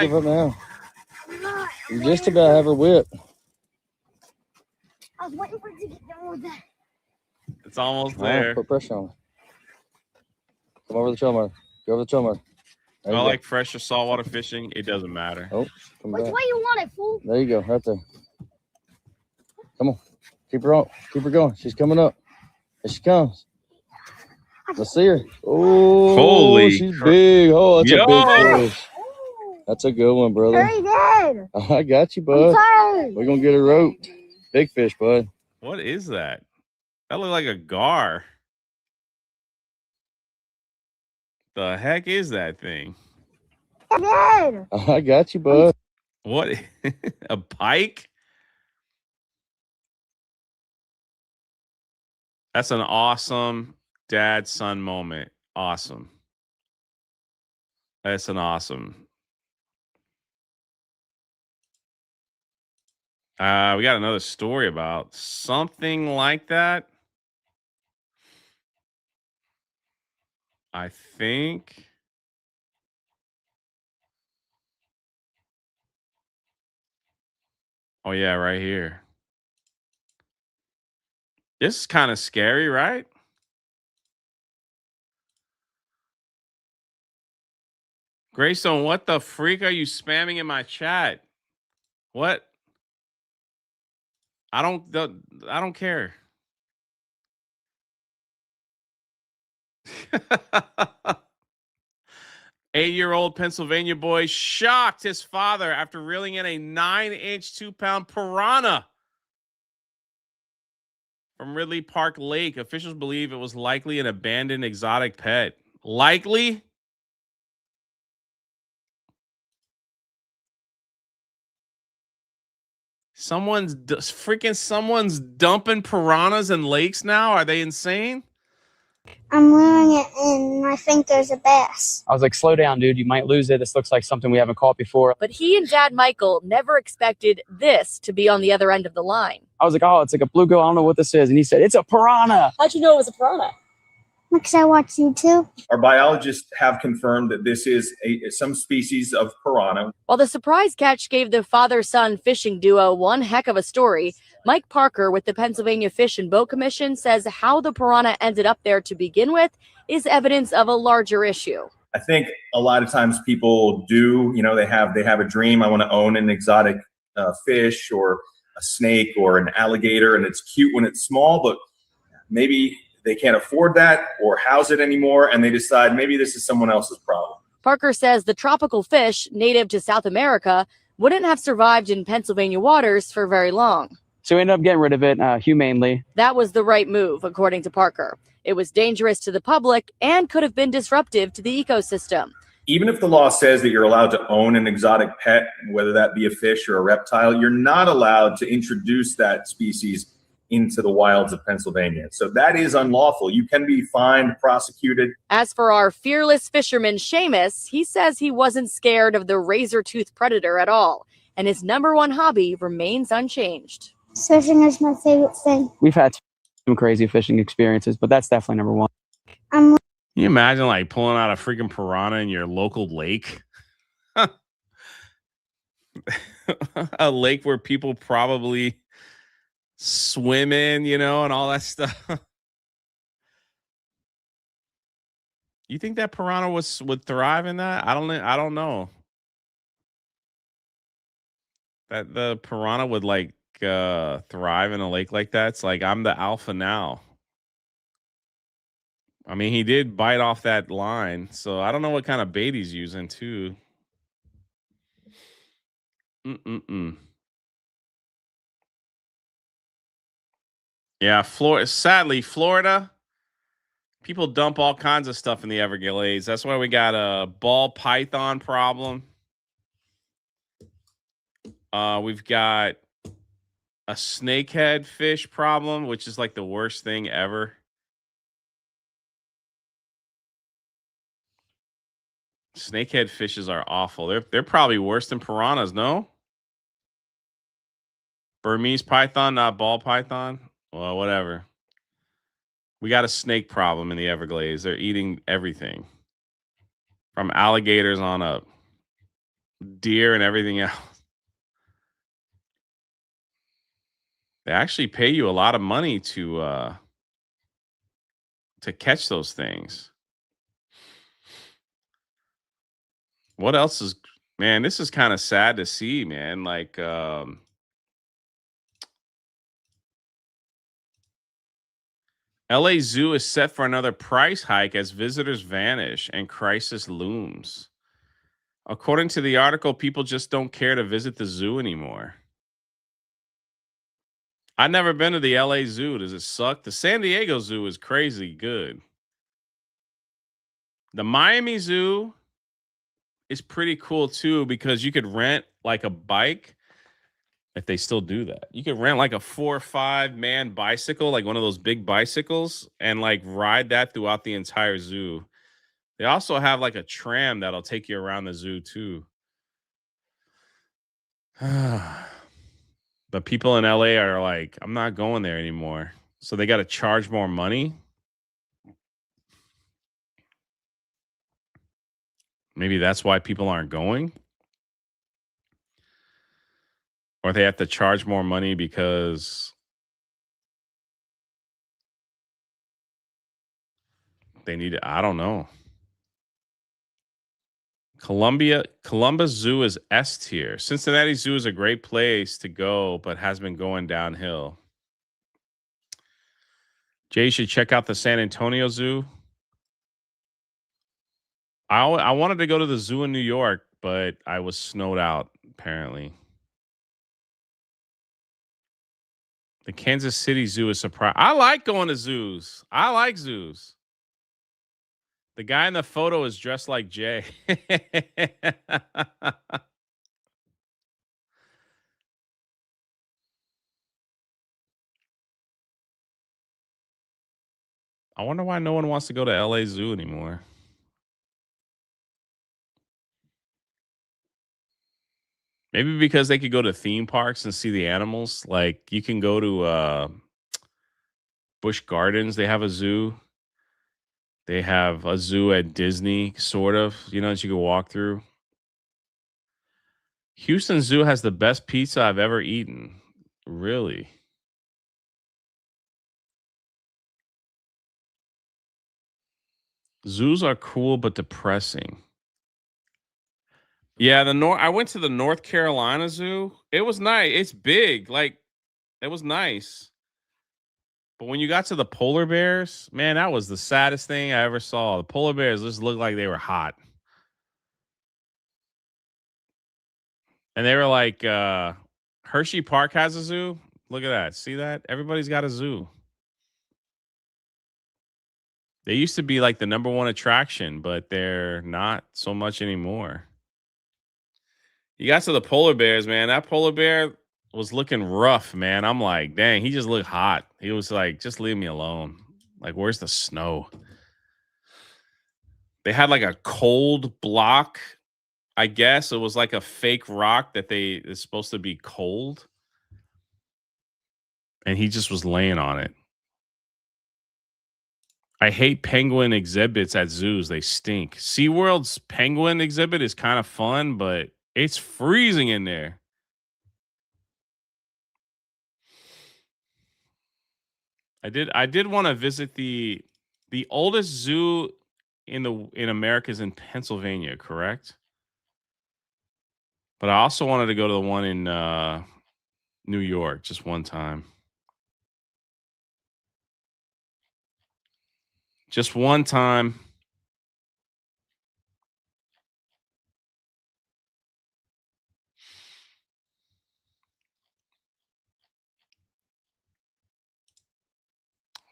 Speaker 15: give up now. You just about have her whip.
Speaker 16: I was waiting for it to get done with that.
Speaker 3: It's almost
Speaker 15: All right,
Speaker 3: there.
Speaker 15: put pressure on her. Come over the trail mark. Go over the trail mark. There
Speaker 3: I
Speaker 15: you go.
Speaker 3: like fresh or saltwater fishing. It doesn't matter.
Speaker 15: Oh, come
Speaker 16: Which
Speaker 15: back.
Speaker 16: way you want it, fool?
Speaker 15: There you go, right there. Come on. Keep her on. Keep her going. She's coming up. Here she comes. Let's see her. Oh,
Speaker 3: Holy
Speaker 15: she's big. Oh, that's
Speaker 3: Yo.
Speaker 15: a big fish. That's a good one, brother.
Speaker 16: Hurry, Dad.
Speaker 15: I got you,
Speaker 16: I'm
Speaker 15: bud.
Speaker 16: tired.
Speaker 15: We're going to get her roped. Big fish, bud.
Speaker 3: What is that? That looked like a gar. The heck is that thing?
Speaker 16: Dad.
Speaker 15: I got you, bud.
Speaker 3: What? A pike? That's an awesome dad-son moment. Awesome. That's an awesome. We got another story about something like that. I think. Oh, yeah, right here. This is kind of scary, right? Greystone, what the freak are you spamming in my chat? What? I don't care. Eight-year-old Pennsylvania boy shocked his father after reeling in a 9-inch, 2-pound piranha from Ridley Park Lake. Officials believe it was likely an abandoned exotic pet. Likely? Someone's dumping piranhas in lakes now? Are they insane?
Speaker 16: I'm rearing it, and I think there's a bass.
Speaker 17: I was like, slow down, dude. You might lose it. This looks like something we haven't caught before.
Speaker 18: But he and Dad Michael never expected this to be on the other end of the line.
Speaker 17: I was like, oh, it's like a bluegill. I don't know what this is. And he said, it's a piranha.
Speaker 18: How'd you know it was a piranha?
Speaker 16: Because I watch YouTube.
Speaker 13: Our biologists have confirmed that this is some species of piranha.
Speaker 18: While the surprise catch gave the father-son fishing duo one heck of a story, Mike Parker with the Pennsylvania Fish and Boat Commission says how the piranha ended up there to begin with is evidence of a larger issue.
Speaker 13: I think a lot of times people do, they have a dream. I want to own an exotic fish or a snake or an alligator, and it's cute when it's small, but maybe they can't afford that or house it anymore, and they decide maybe this is someone else's problem.
Speaker 18: Parker says the tropical fish, native to South America, wouldn't have survived in Pennsylvania waters for very long.
Speaker 17: So we ended up getting rid of it humanely.
Speaker 18: That was the right move, according to Parker. It was dangerous to the public and could have been disruptive to the ecosystem.
Speaker 13: Even if the law says that you're allowed to own an exotic pet, whether that be a fish or a reptile, you're not allowed to introduce that species into the wilds of Pennsylvania. So that is unlawful. You can be fined, prosecuted.
Speaker 18: As for our fearless fisherman, Seamus, he says he wasn't scared of the razor-toothed predator at all, and his number one hobby remains unchanged.
Speaker 16: Fishing is my favorite thing.
Speaker 17: We've had some crazy fishing experiences, but that's definitely number one.
Speaker 16: I'm
Speaker 3: Can you imagine like pulling out a freaking piranha in your local lake? A lake where people probably swim in, you know, and all that stuff. You think that piranha would thrive in that? I don't know. That the piranha would like thrive in a lake like that. It's like I'm the alpha now. I mean, he did bite off that line, so I don't know what kind of bait he's using too. Yeah, sadly, Florida, people dump all kinds of stuff in the Everglades. That's why we got a ball python problem. We've got a snakehead fish problem, which is like the worst thing ever. Snakehead fishes are awful. They're probably worse than piranhas, no? Burmese python, not ball python. Well, whatever. We got a snake problem in the Everglades. They're eating everything from alligators on up, deer and everything else. They actually pay you a lot of money to catch those things. What else is, man, this is kind of sad to see, man. Like LA Zoo is set for another price hike as visitors vanish and crisis looms. According to the article, people just don't care to visit the zoo anymore. I've never been to the LA Zoo. Does it suck? The San Diego Zoo is crazy good. The Miami Zoo is pretty cool too because you could rent like a bike. If they still do that, you could rent like a 4 or 5 man bicycle, like one of those big bicycles, and like ride that throughout the entire zoo. They also have like a tram that'll take you around the zoo too. But people in LA are like, I'm not going there anymore. So they got to charge more money. Maybe that's why people aren't going. Or they have to charge more money because they need it. I don't know. Columbus Zoo is S tier. Cincinnati Zoo is a great place to go, but has been going downhill. Jay, you should check out the San Antonio Zoo. I wanted to go to the zoo in New York, but I was snowed out, apparently. The Kansas City Zoo is surprised. I like going to zoos. I like zoos. The guy in the photo is dressed like Jay. I wonder why no one wants to go to LA Zoo anymore. Maybe because they could go to theme parks and see the animals. Like you can go to Busch Gardens. They have a zoo. They have a zoo at Disney, sort of, you know, that you can walk through. Houston Zoo has the best pizza I've ever eaten. Really? Zoos are cool but depressing. Yeah, I went to the North Carolina Zoo. It was nice. It's big. Like, it was nice. But when you got to the polar bears, man, that was the saddest thing I ever saw. The polar bears just looked like they were hot. And they were like, Hershey Park has a zoo. Look at that. See that? Everybody's got a zoo. They used to be like the #1 attraction, but they're not so much anymore. You got to the polar bears, man. That polar bear was looking rough, man. I'm like, dang, he just looked hot. He was like, just leave me alone. Like, where's the snow? They had like a cold block. I guess it was like a fake rock that is supposed to be cold. And he just was laying on it. I hate penguin exhibits at zoos. They stink. SeaWorld's penguin exhibit is kind of fun, but it's freezing in there. I did want to visit the oldest zoo in America is in Pennsylvania, correct? But I also wanted to go to the one in New York just one time. Just one time.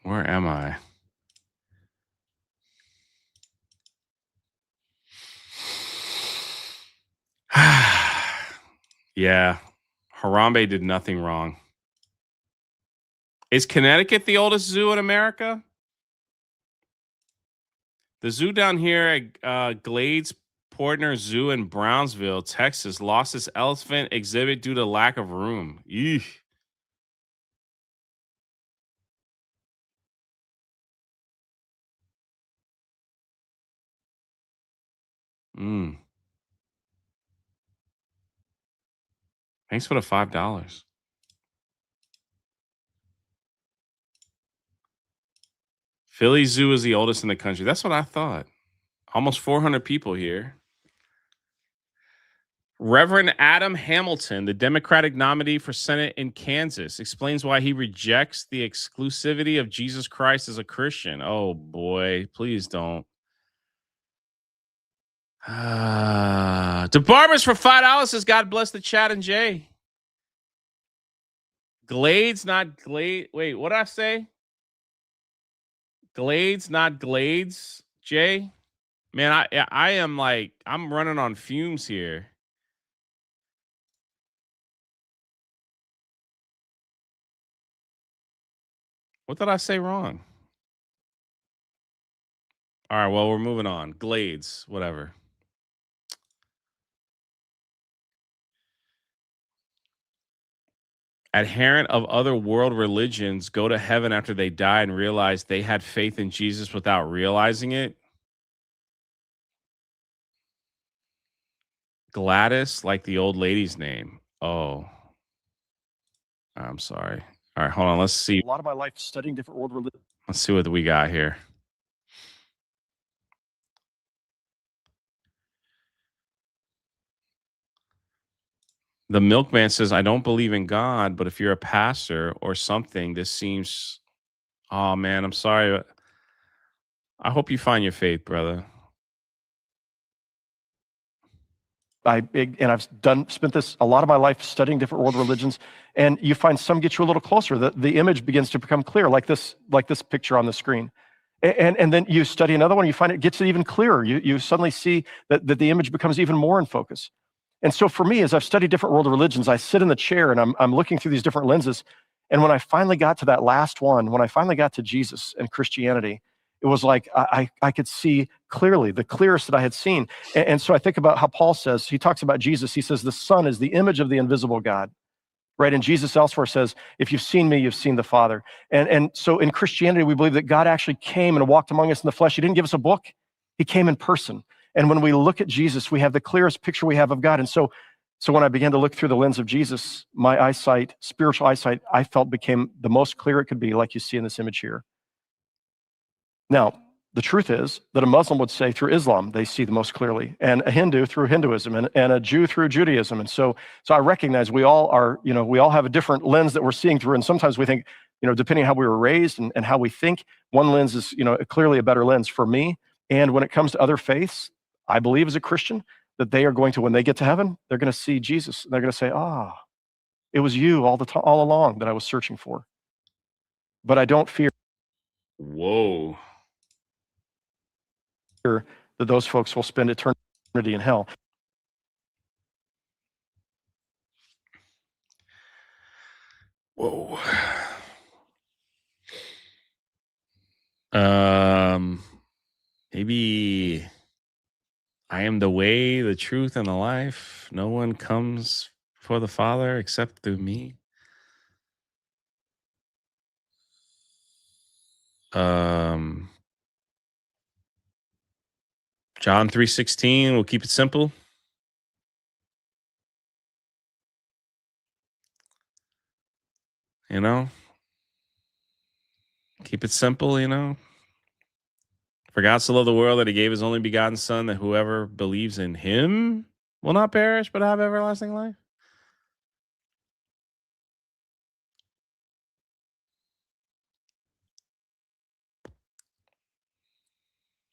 Speaker 3: Where am I? Yeah. Harambe did nothing wrong. Is Connecticut the oldest zoo in America? The zoo down here at Glades Portner Zoo in Brownsville, Texas, lost its elephant exhibit due to lack of room. Eesh. Mm. Thanks for the $5. Philly Zoo is the oldest in the country. That's what I thought. Almost 400 people here. Reverend Adam Hamilton, the Democratic nominee for Senate in Kansas, explains why he rejects the exclusivity of Jesus Christ as a Christian. Oh boy, please don't. DeBarbers for $5 says, God bless the chat and Jay. Glades, not Glade. Wait, what did I say? Glades, not Glades, Jay. Man, I am like, I'm running on fumes here. What did I say wrong? All right, well, we're moving on. Glades, whatever. Adherent of other world religions go to heaven after they die and realize they had faith in Jesus without realizing it. Gladys, like the old lady's name. Oh, I'm sorry. All right, hold on. Let's see.
Speaker 12: A lot of my life studying different world religions.
Speaker 3: Let's see what we got here. The milkman says, I don't believe in God, but if you're a pastor or something, this seems. Oh, man, I'm sorry. I hope you find your faith, brother.
Speaker 12: I've spent a lot of my life studying different world religions, and you find some get you a little closer. The image begins to become clear, like this picture on the screen. And then you study another one, you find it gets even clearer. You suddenly see that the image becomes even more in focus. And so for me, as I've studied different world religions, I sit in the chair and I'm looking through these different lenses. And when I finally got to that last one, when I finally got to Jesus and Christianity, it was like I could see clearly, the clearest that I had seen. And so I think about how Paul says, he talks about Jesus. He says, the Son is the image of the invisible God. Right? And Jesus elsewhere says, if you've seen me, you've seen the Father. And so in Christianity, we believe that God actually came and walked among us in the flesh. He didn't give us a book. He came in person. And when we look at Jesus, we have the clearest picture we have of God. And so when I began to look through the lens of Jesus, my eyesight, spiritual eyesight, I felt became the most clear it could be, like you see in this image here. Now, the truth is that a Muslim would say through Islam, they see the most clearly, and a Hindu through Hinduism, and a Jew through Judaism. And so I recognize we all have a different lens that we're seeing through. And sometimes we think, depending on how we were raised and how we think, one lens is, clearly a better lens for me. And when it comes to other faiths, I believe as a Christian that they are going to, when they get to heaven, they're going to see Jesus. And they're going to say, it was you all along that I was searching for. But I don't fear.
Speaker 3: Whoa.
Speaker 12: That those folks will spend eternity in hell.
Speaker 3: Whoa. Maybe I am the way, the truth, and the life. No one comes for the Father except through me. John 3:16. We'll keep it simple. You know, keep it simple. For God so loved the world that he gave his only begotten Son, that whoever believes in him will not perish but have everlasting life.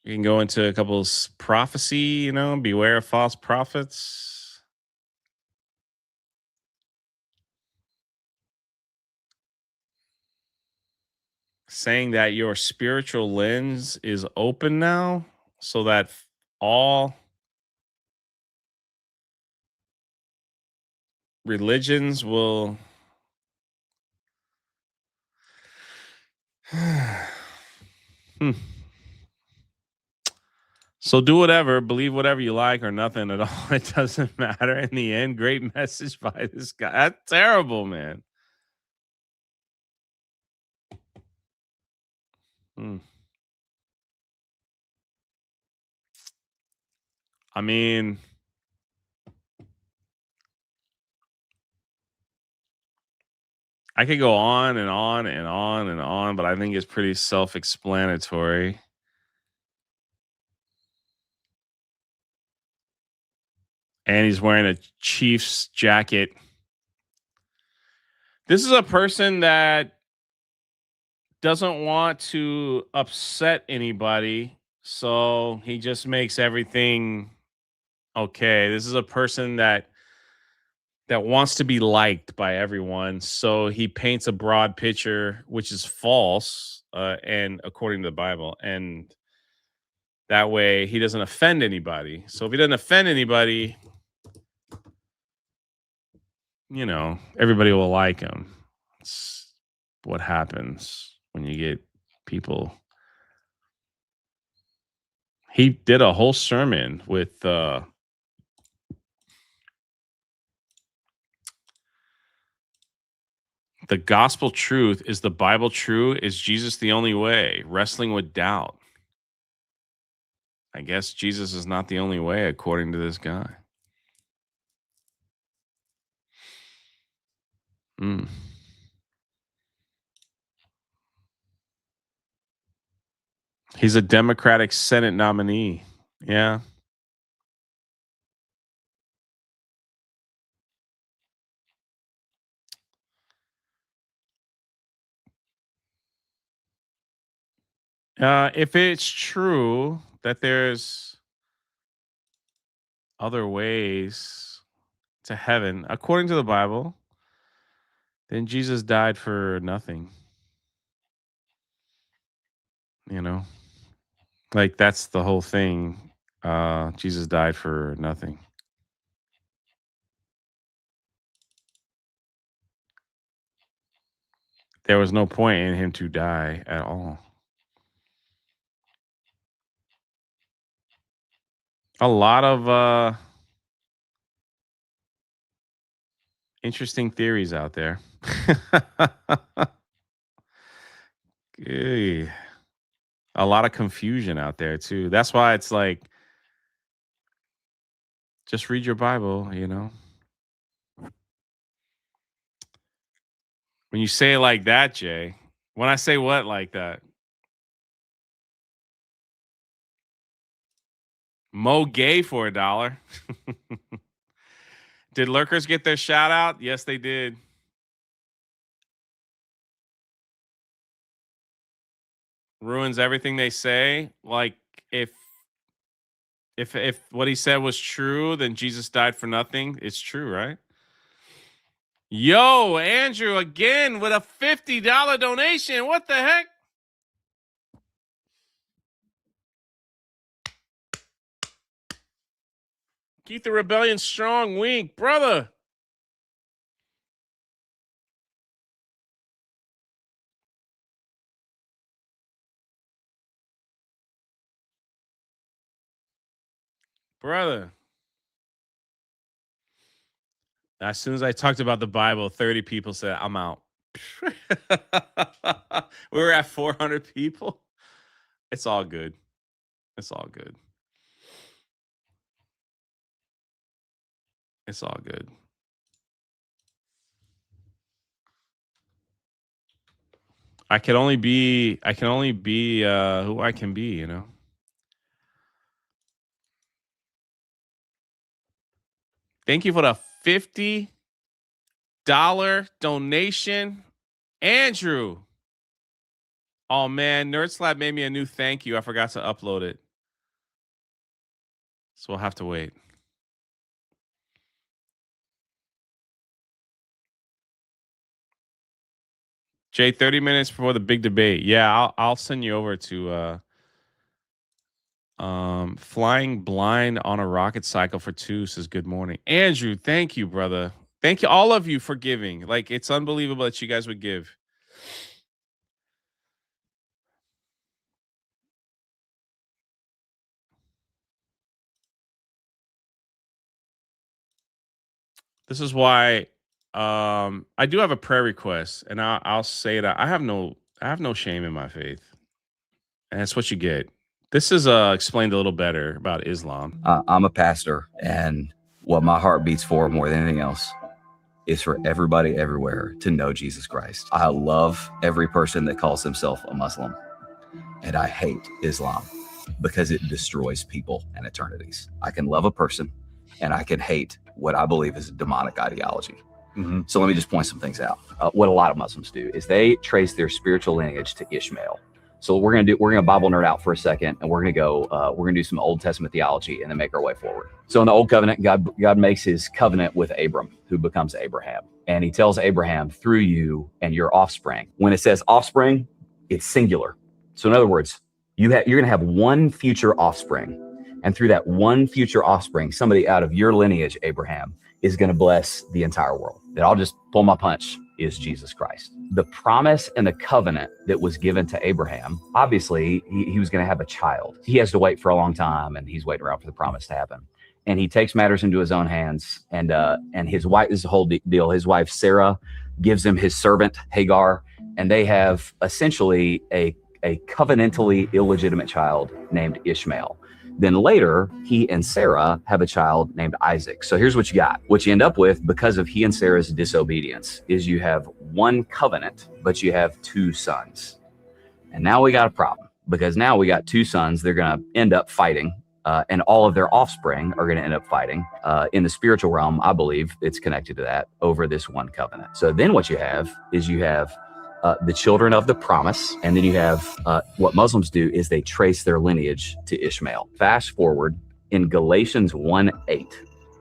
Speaker 3: You can go into a couple of prophecy, beware of false prophets. Saying that your spiritual lens is open now so that all religions will So do whatever, believe whatever you like or nothing at all. It doesn't matter in the end. Great message by this guy. That's terrible, man. I mean, I could go on and on and on and on, but I think it's pretty self-explanatory. And he's wearing a Chiefs jacket. This is a person that doesn't want to upset anybody, so he just makes everything okay. This is a person that wants to be liked by everyone, so he paints a broad picture, which is false, and according to the Bible, and that way he doesn't offend anybody. So if he doesn't offend anybody, everybody will like him. It's what happens when you get people. He did a whole sermon with the gospel truth. Is the Bible true? Is Jesus the only way? Wrestling with doubt. I guess Jesus is not the only way, according to this guy. He's a Democratic Senate nominee. Yeah. If it's true that there's other ways to heaven, according to the Bible, then Jesus died for nothing. Like that's the whole thing. Jesus died for nothing. There was no point in him to die at all. A lot of interesting theories out there. A lot of confusion out there too. That's why it's like, just read your Bible, When you say it like that, Jay, when I say what like that? Mo gay for $1. Did lurkers get their shout out? Yes, they did. Ruins everything they say. Like if what he said was true, then Jesus died for nothing. It's true, right? Yo, Andrew again with a $50 donation. What the heck? Keep the rebellion strong, wink, brother. Brother. As soon as I talked about the Bible, 30 people said, I'm out. We were at 400 people. It's all good. It's all good. It's all good. I can only be who I can be, you know. Thank you for the $50 donation, Andrew. Oh man, NerdSlab made me a new thank you. I forgot to upload it, so we'll have to wait. Jay, 30 minutes before the big debate. Yeah, I'll send you over to Flying Blind on a Rocket Cycle for 2 says good morning. Andrew, thank you, brother. Thank you, all of you, for giving. Like, it's unbelievable that you guys would give. This is why I do have a prayer request, and I'll say that I have no shame in my faith, and that's what you get. This is explained a little better about Islam.
Speaker 19: I'm a pastor, and what my heart beats for more than anything else is for everybody everywhere to know Jesus Christ. I love every person that calls himself a Muslim, and I hate Islam because it destroys people and eternities. I can love a person, and I can hate what I believe is a demonic ideology. So let me just point some things out. What a lot of Muslims do is they trace their spiritual lineage to Ishmael. So we're gonna Bible nerd out for a second, and we're gonna do some Old Testament theology and then make our way forward. So in the Old Covenant, God makes his covenant with Abram, who becomes Abraham. And he tells Abraham, through you and your offspring. When it says offspring, it's singular. So in other words, you're gonna have one future offspring. And through that one future offspring, somebody out of your lineage, Abraham, is going to bless the entire world. That I'll just pull my punch is Jesus Christ. The promise and the covenant that was given to Abraham, obviously he was going to have a child. He has to wait for a long time, and he's waiting around for the promise to happen. And he takes matters into his own hands. And his wife, this is the whole deal. His wife, Sarah, gives him his servant, Hagar, and they have essentially a covenantally illegitimate child named Ishmael. Then later, he and Sarah have a child named Isaac. So here's what you got. What you end up with, because of he and Sarah's disobedience, is you have one covenant, but you have two sons. And now we got a problem, because now we got two sons. They're going to end up fighting, and all of their offspring are going to end up fighting. In the spiritual realm, I believe it's connected to that over this one covenant. So then what you have is the children of the promise. And then you have what Muslims do is they trace their lineage to Ishmael. Fast forward in Galatians 1:8,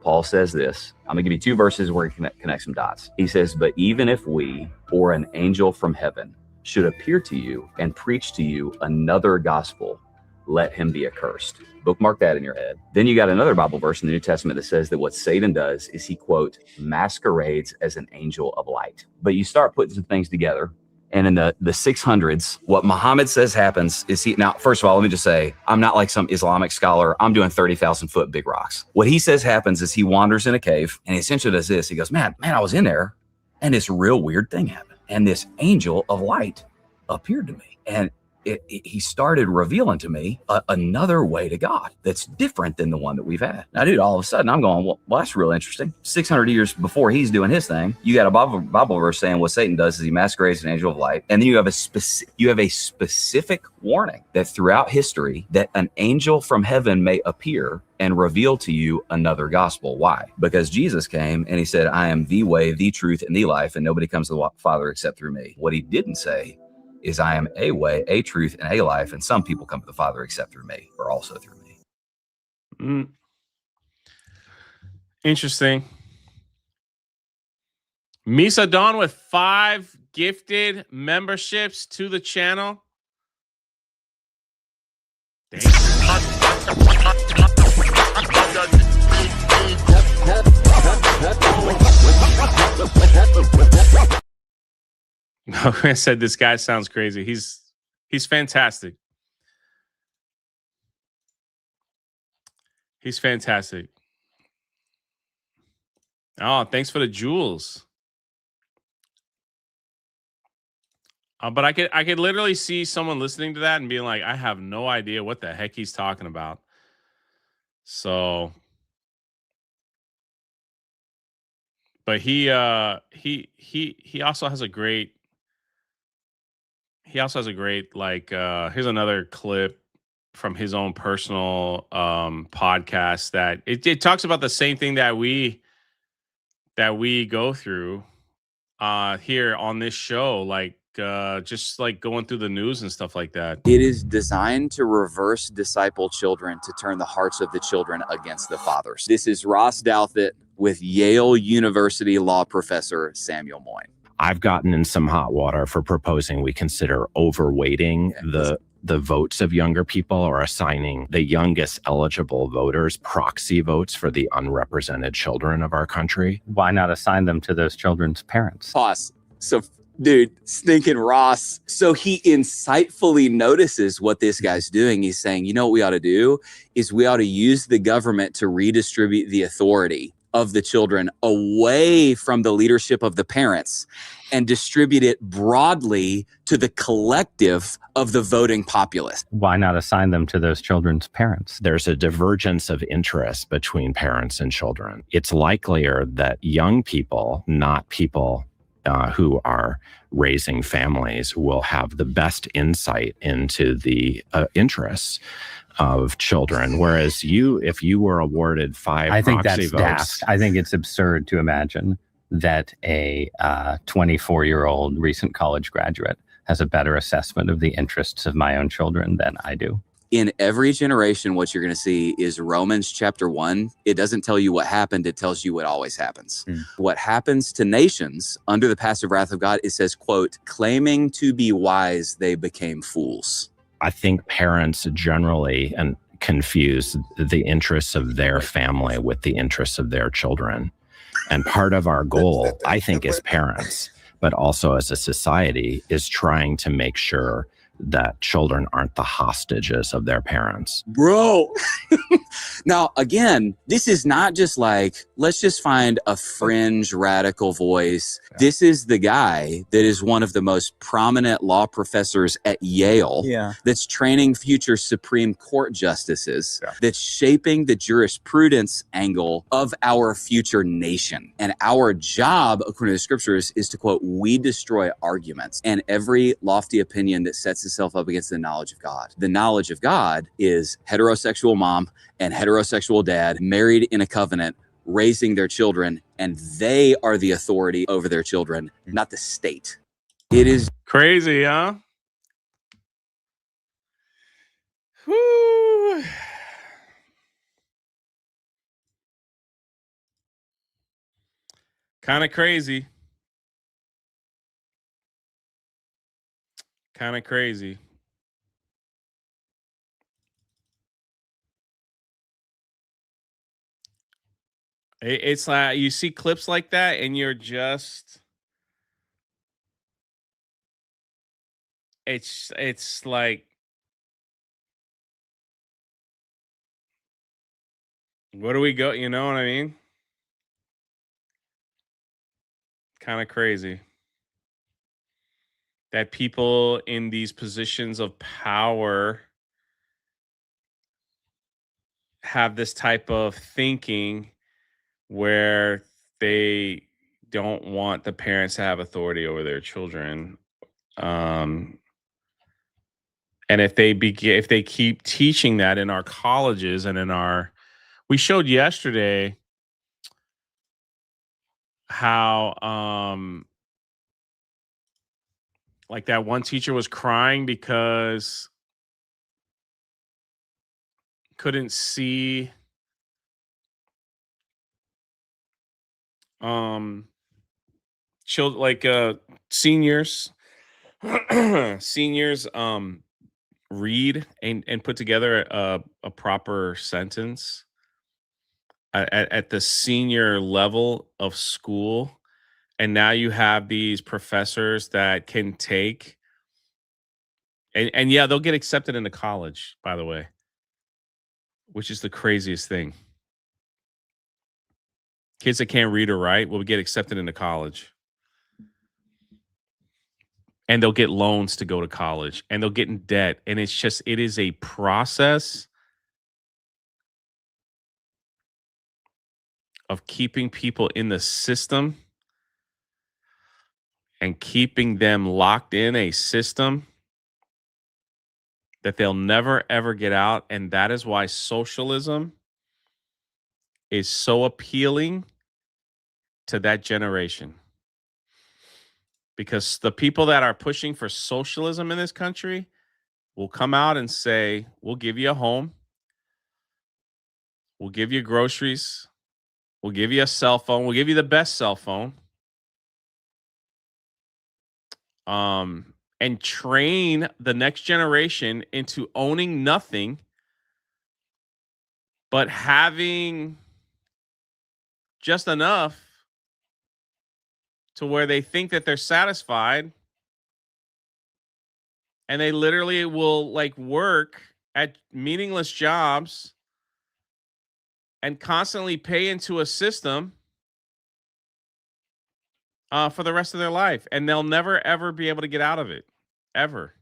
Speaker 19: Paul says this. I'm gonna give you two verses where he connects some dots. He says, but even if we or an angel from heaven should appear to you and preach to you another gospel, let him be accursed. Bookmark that in your head. Then you got another Bible verse in the New Testament that says that what Satan does is he, quote, masquerades as an angel of light. But you start putting some things together. And in the 600s, what Muhammad says happens is now, first of all, let me just say, I'm not like some Islamic scholar. I'm doing 30,000 foot big rocks. What he says happens is he wanders in a cave, and he essentially does this. He goes, man, I was in there, and this real weird thing happened. And this angel of light appeared to me. And he started revealing to me another way to God that's different than the one that we've had. Now, dude, all of a sudden I'm going, well, that's real interesting. 600 years before he's doing his thing, you got a Bible verse saying what Satan does is he masquerades as an angel of light. And then you have a specific warning that throughout history that an angel from heaven may appear and reveal to you another gospel. Why? Because Jesus came and he said, I am the way, the truth, and the life, and nobody comes to the Father except through me. What he didn't say is I am a way, a truth, and a life, and some people come to the Father except through me, or also through me.
Speaker 3: Interesting. Misa Dawn with 5 gifted memberships to the channel. Thank you. I said this guy sounds crazy. He's fantastic. He's fantastic. Oh, thanks for the jewels. But I could literally see someone listening to that and being like, I have no idea what the heck he's talking about. So But he also has a great like here's another clip from his own personal podcast that it talks about the same thing that we go through here on this show, like just like going through the news and stuff like that.
Speaker 20: It is designed to reverse disciple children to turn the hearts of the children against the fathers. This is Ross Douthat with Yale University law professor Samuel Moyn.
Speaker 21: I've gotten in some hot water for proposing we consider overweighting the votes of younger people, or assigning the youngest eligible voters proxy votes for the unrepresented children of our country.
Speaker 22: Why not assign them to those children's parents?
Speaker 20: Pause. So, dude, stinking Ross. So he insightfully notices what this guy's doing. He's saying, you know what we ought to do is we ought to use the government to redistribute the authority of the children away from the leadership of the parents and distribute it broadly to the collective of the voting populace.
Speaker 22: Why not assign them to those children's parents?
Speaker 21: There's a divergence of interest between parents and children. It's likelier that young people, not people who are raising families, will have the best insight into the interests of children. Whereas if you were awarded 5
Speaker 22: I think
Speaker 21: proxy
Speaker 22: that's
Speaker 21: votes,
Speaker 22: daft. I think it's absurd to imagine that a 24-year-old recent college graduate has a better assessment of the interests of my own children than I do.
Speaker 20: In every generation, what you're going to see is Romans chapter 1. It doesn't tell you what happened. It tells you what always happens. What happens to nations under the passive wrath of God, it says, quote, claiming to be wise, they became fools.
Speaker 21: I think parents generally confuse the interests of their family with the interests of their children. And part of our goal, I think, as parents, but also as a society, is trying to make sure that children aren't the hostages of their parents.
Speaker 20: Bro. Now, again, this is not just like, let's just find a fringe radical voice. Yeah. This is the guy that is one of the most prominent law professors at Yale, that's training future Supreme Court justices, that's shaping the jurisprudence angle of our future nation. And our job, according to the scriptures, is to, quote, we destroy arguments and every lofty opinion that sets itself up against the knowledge of God. The knowledge of God is heterosexual mom and heterosexual dad married in a covenant, raising their children, and they are the authority over their children, not the state. It is
Speaker 3: crazy, huh? Whew. Kind of crazy. Kind of crazy. It's like you see clips like that and you're just, it's like, where do we go? You know what I mean? Kind of crazy that people in these positions of power have this type of thinking where they don't want the parents to have authority over their children. And if they keep teaching that in our colleges and we showed yesterday how like that one teacher was crying because couldn't see children, like seniors read and put together a proper sentence at the senior level of school. And now you have these professors that can take and yeah, they'll get accepted into college, by the way, which is the craziest thing. Kids that can't read or write will get accepted into college. And they'll get loans to go to college and they'll get in debt. And it is a process of keeping people in the system and keeping them locked in a system that they'll never, ever get out. And that is why socialism is so appealing to that generation. Because the people that are pushing for socialism in this country will come out and say, we'll give you a home, we'll give you groceries, we'll give you a cell phone, we'll give you the best cell phone. And train the next generation into owning nothing, but having just enough to where they think that they're satisfied. And they literally will like work at meaningless jobs and constantly pay into a system for the rest of their life. And they'll never, ever be able to get out of it, ever.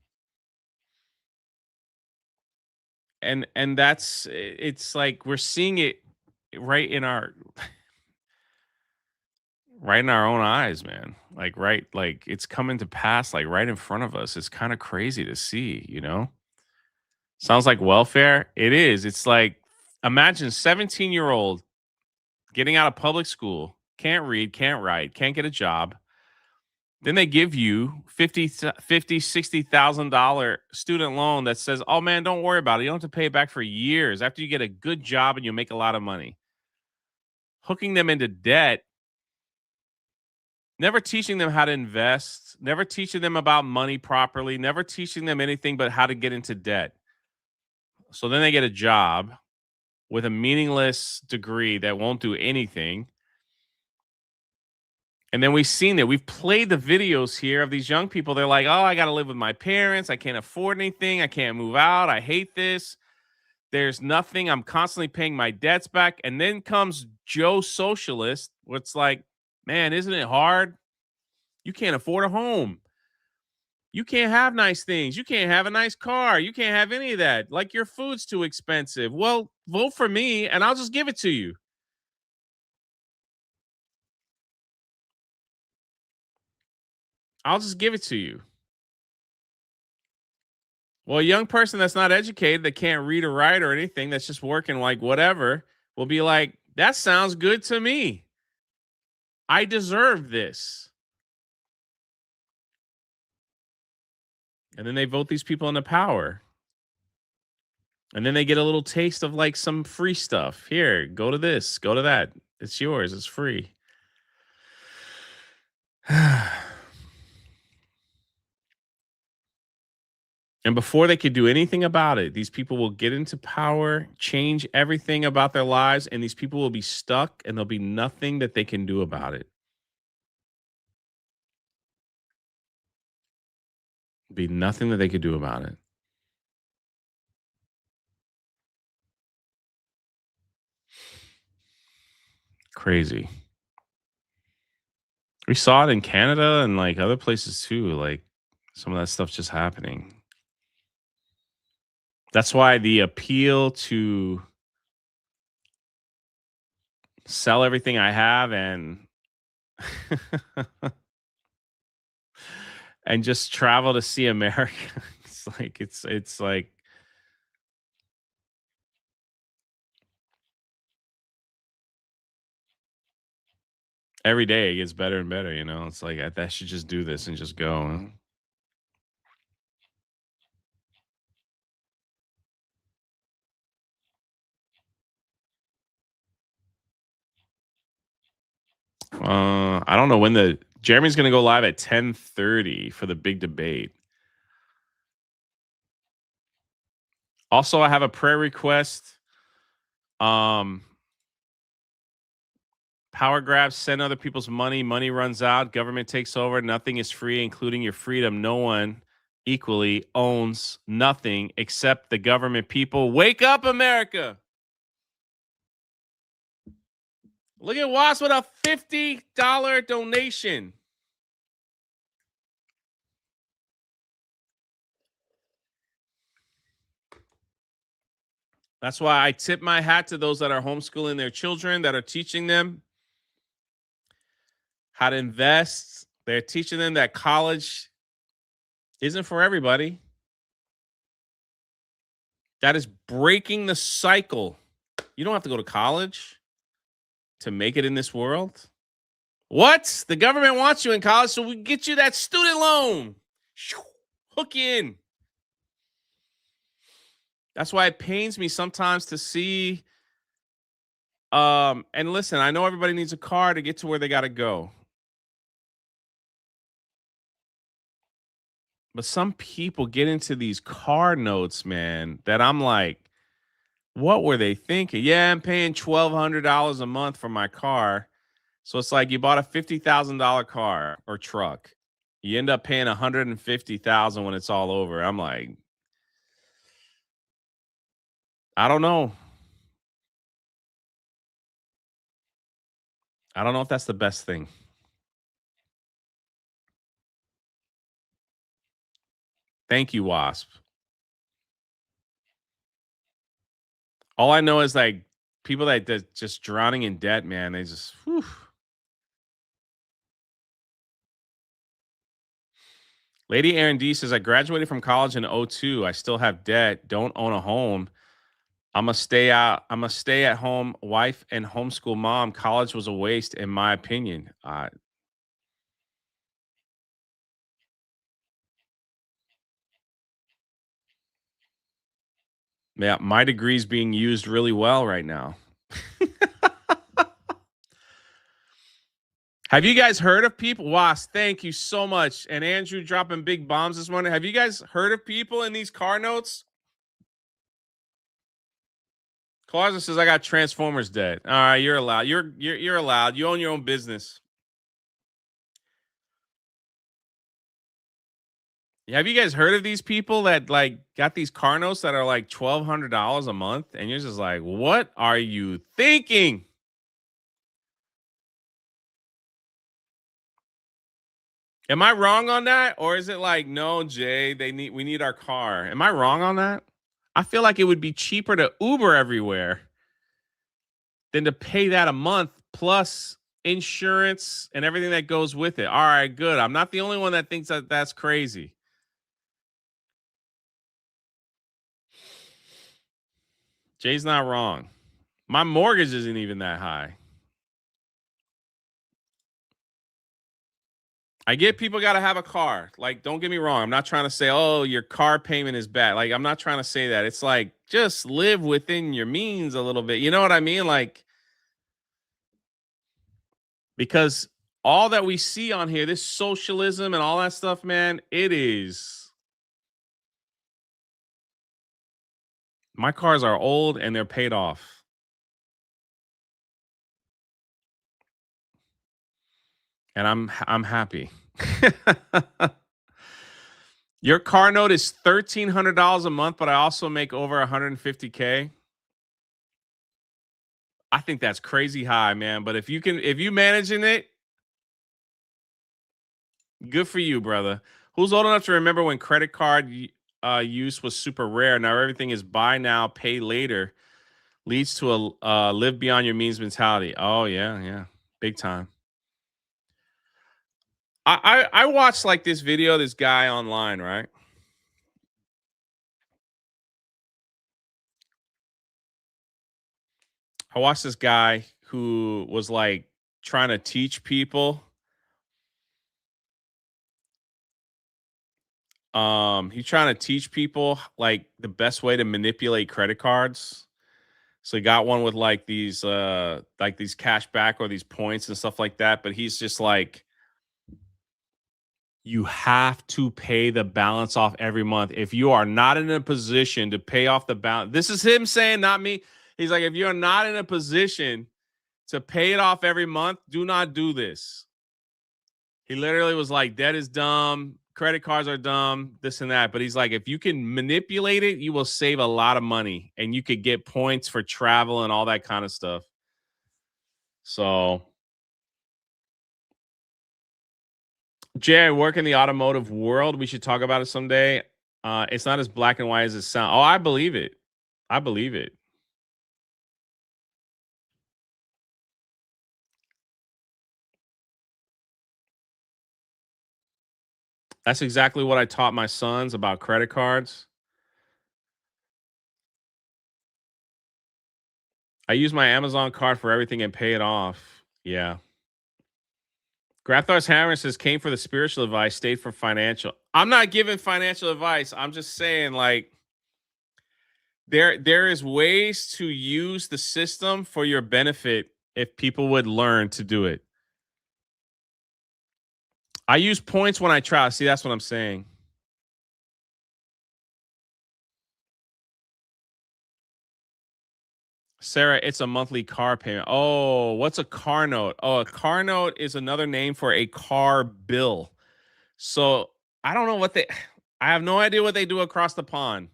Speaker 3: And that's, it's like we're seeing it right in our own eyes, man. Like it's coming to pass, like right in front of us. It's kind of crazy to see, you know? Sounds like welfare. It is. It's like, imagine 17-year-old getting out of public school, can't read, can't write, can't get a job. Then they give you $60,000 student loan that says, oh man, don't worry about it. You don't have to pay it back for years after you get a good job and you make a lot of money. Hooking them into debt, never teaching them how to invest, never teaching them about money properly, never teaching them anything but how to get into debt. So then they get a job with a meaningless degree that won't do anything. And then we've seen it. We've played the videos here of these young people. They're like, oh, I got to live with my parents. I can't afford anything. I can't move out. I hate this. There's nothing. I'm constantly paying my debts back. And then comes Joe Socialist, where it's like, man, isn't it hard? You can't afford a home. You can't have nice things. You can't have a nice car. You can't have any of that. Like your food's too expensive. Well, vote for me and I'll just give it to you. I'll just give it to you. Well, a young person that's not educated, that can't read or write or anything, that's just working like whatever, will be like, that sounds good to me. I deserve this. And then they vote these people into power. And then they get a little taste of like some free stuff. Here, go to this, go to that. It's yours. It's free. And before they could do anything about it, these people will get into power, change everything about their lives, and these people will be stuck and there'll be nothing that they can do about it. Be nothing that they could do about it. Crazy. We saw it in Canada and like other places too, like some of that stuff just happening. That's why the appeal to sell everything I have and and just travel to see America. It's like every day it gets better and better, you know. It's like I should just do this and just go. I don't know when Jeremy's going to go live at 10:30 for the big debate. Also, I have a prayer request. Power grabs, send other people's money. Money runs out. Government takes over. Nothing is free, including your freedom. No one equally owns nothing except the government. People, wake up, America. Look at Watts with a $50 donation. That's why I tip my hat to those that are homeschooling their children, that are teaching them how to invest. They're teaching them that college isn't for everybody. That is breaking the cycle. You don't have to go to college to make it in this world. What? The government wants you in college, so we get you that student loan. Hook you in. That's why it pains me sometimes to see. And listen, I know everybody needs a car to get to where they got to go. But some people get into these car notes, man, that I'm like, what were they thinking? Yeah, I'm paying $1,200 a month for my car. So it's like you bought a $50,000 car or truck. You end up paying $150,000 when it's all over. I'm like, I don't know. I don't know if that's the best thing. Thank you, Wasp. All I know is like people that just drowning in debt, man. They just, whew. Lady Aaron D says, I graduated from college in 2002. I still have debt. Don't own a home. I'm a stay at home wife and homeschool mom. College was a waste, in my opinion. Yeah, my degree's being used really well right now. Have you guys heard of people? Was, thank you so much. And Andrew dropping big bombs this morning. Have you guys heard of people in these car notes? Clausen says, I got Transformers debt. All right, you're allowed. You're allowed. You own your own business. Have you guys heard of these people that like got these car notes that are like $1,200 a month? And you're just like, what are you thinking? Am I wrong on that? Or is it like, no, Jay, we need our car? Am I wrong on that? I feel like it would be cheaper to Uber everywhere than to pay that a month plus insurance and everything that goes with it. All right, good. I'm not the only one that thinks that that's crazy. Jay's not wrong. My mortgage isn't even that high. I get people got to have a car. Like, don't get me wrong. I'm not trying to say, oh, your car payment is bad. Like, I'm not trying to say that. It's like, just live within your means a little bit. You know what I mean? Like, because all that we see on here, this socialism and all that stuff, man, it is. My cars are old and they're paid off. And I'm happy. Your car note is $1,300 a month, but I also make over $150K. I think that's crazy high, man. But if you managing it, good for you, brother. Who's old enough to remember when credit card use was super rare? Now everything is buy now, pay later. Leads to a live beyond your means mentality. Oh yeah, big time. I watched like this video, this guy online, right? I watched this guy who was like trying to teach people. He's trying to teach people like the best way to manipulate credit cards. So he got one with like these cash back or these points and stuff like that. But he's just like, you have to pay the balance off every month. If you are not in a position to pay off the balance, this is him saying, not me. He's like, if you're not in a position to pay it off every month, do not do this. He literally was like, debt is dumb. Credit cards are dumb, this and that. But he's like, if you can manipulate it, you will save a lot of money and you could get points for travel and all that kind of stuff. So, Jay, I work in the automotive world. We should talk about it someday. It's not as black and white as it sounds. Oh, I believe it. I believe it. That's exactly what I taught my sons about credit cards. I use my Amazon card for everything and pay it off. Yeah. Grafthars Hammer says, came for the spiritual advice, stayed for financial. I'm not giving financial advice. I'm just saying, like, there is ways to use the system for your benefit if people would learn to do it. I use points when I travel. See, that's what I'm saying. Sarah, it's a monthly car payment. Oh, what's a car note? Oh, a car note is another name for a car bill. So I don't know what I have no idea what they do across the pond.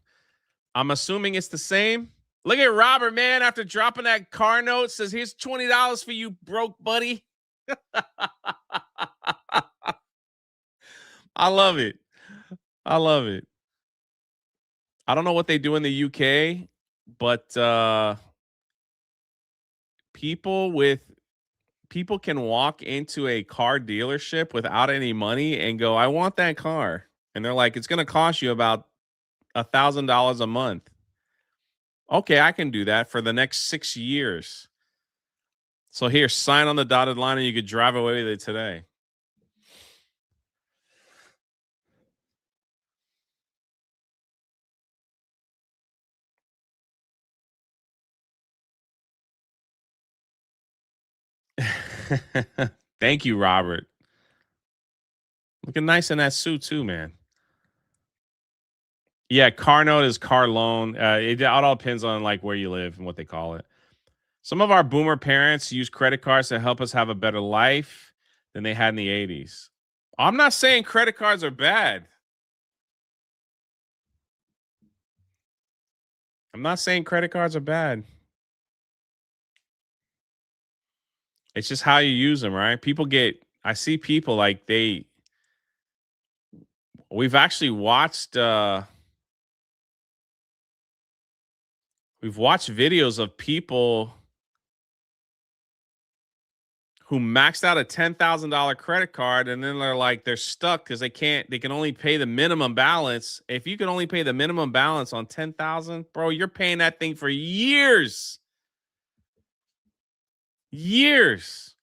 Speaker 3: I'm assuming it's the same. Look at Robert, man, after dropping that car note, says, here's $20 for you, broke buddy. I love it. I love it. I don't know what they do in the UK, but people can walk into a car dealership without any money and go, I want that car. And they're like, it's going to cost you about $1,000 a month. Okay, I can do that for the next 6 years. So here, sign on the dotted line and you could drive away with it today. Thank you, Robert. Looking nice in that suit too, man. Yeah, car note is car loan. It all depends on like where you live and what they call it. Some of our boomer parents use credit cards to help us have a better life than they had in the 80s. I'm not saying credit cards are bad. I'm not saying credit cards are bad. It's just how you use them, right? I see people like we've actually watched we've watched videos of people who maxed out a $10,000 credit card and then they're stuck because they can only pay the minimum balance. If you can only pay the minimum balance on 10,000, bro, you're paying that thing for years. Years.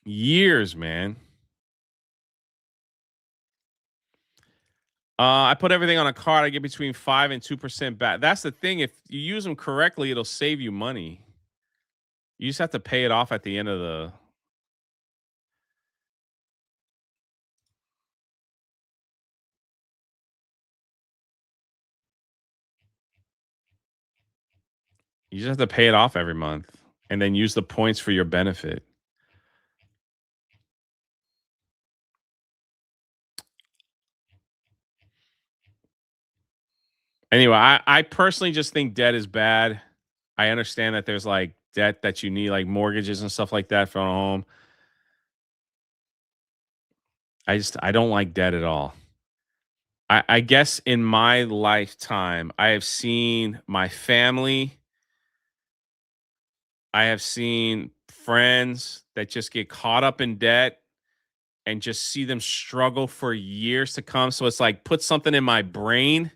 Speaker 3: Years, man. I put everything on a card. I get between 5 and 2% back. That's the thing. If you use them correctly, it'll save you money. You just have to pay it off at the end of the. You just have to pay it off every month and then use the points for your benefit. Anyway, I personally just think debt is bad. I understand that there's like debt that you need, like mortgages and stuff like that for a home. I don't like debt at all. I guess in my lifetime, I have seen my family. I have seen friends that just get caught up in debt and just see them struggle for years to come. So it's like put something in my brain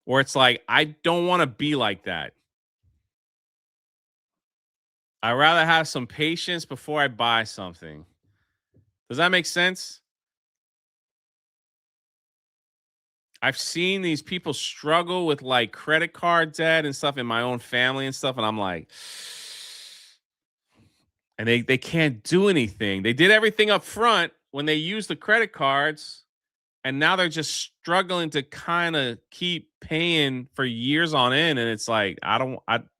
Speaker 3: where it's like, I don't want to be like that. I'd rather have some patience before I buy something. Does that make sense? I've seen these people struggle with like credit card debt and stuff in my own family and stuff. And I'm like, and they can't do anything. They did everything up front when they used the credit cards. And now they're just struggling to kind of keep paying for years on end. And it's like,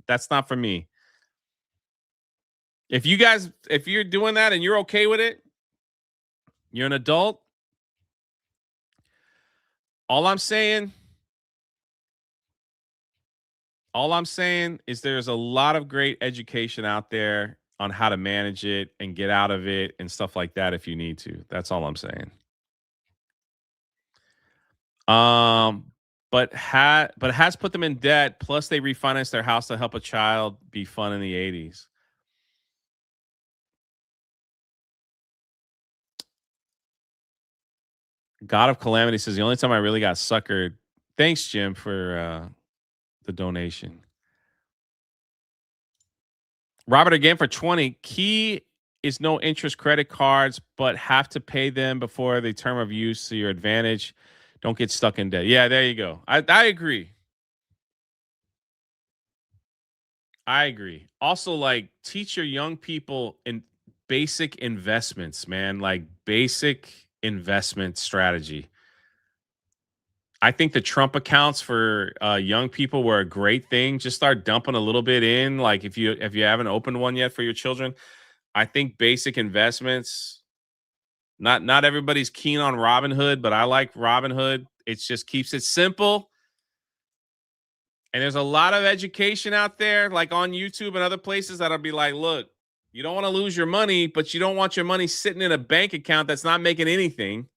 Speaker 3: that's not for me. If you're doing that and you're okay with it, you're an adult. All I'm saying is there's a lot of great education out there on how to manage it and get out of it and stuff like that if you need to. That's all I'm saying. but has put them in debt. Plus, they refinanced their house to help a child be fun in the 80s. God of Calamity says the only time I really got suckered. Thanks, Jim, for the donation. Robert again for 20. Key is no interest credit cards, but have to pay them before the term of use to your advantage. Don't get stuck in debt. Yeah, there you go. I agree. I agree. Also, like, teach your young people in basic investments, man. Like basic investment strategy. I think the Trump accounts for young people were a great thing. Just start dumping a little bit in. Like if you haven't opened one yet for your children, I think basic investments. Not everybody's keen on Robinhood, but I like Robinhood. It just keeps it simple. And there's a lot of education out there, like on YouTube and other places, that'll be like, look, you don't want to lose your money, but you don't want your money sitting in a bank account that's not making anything.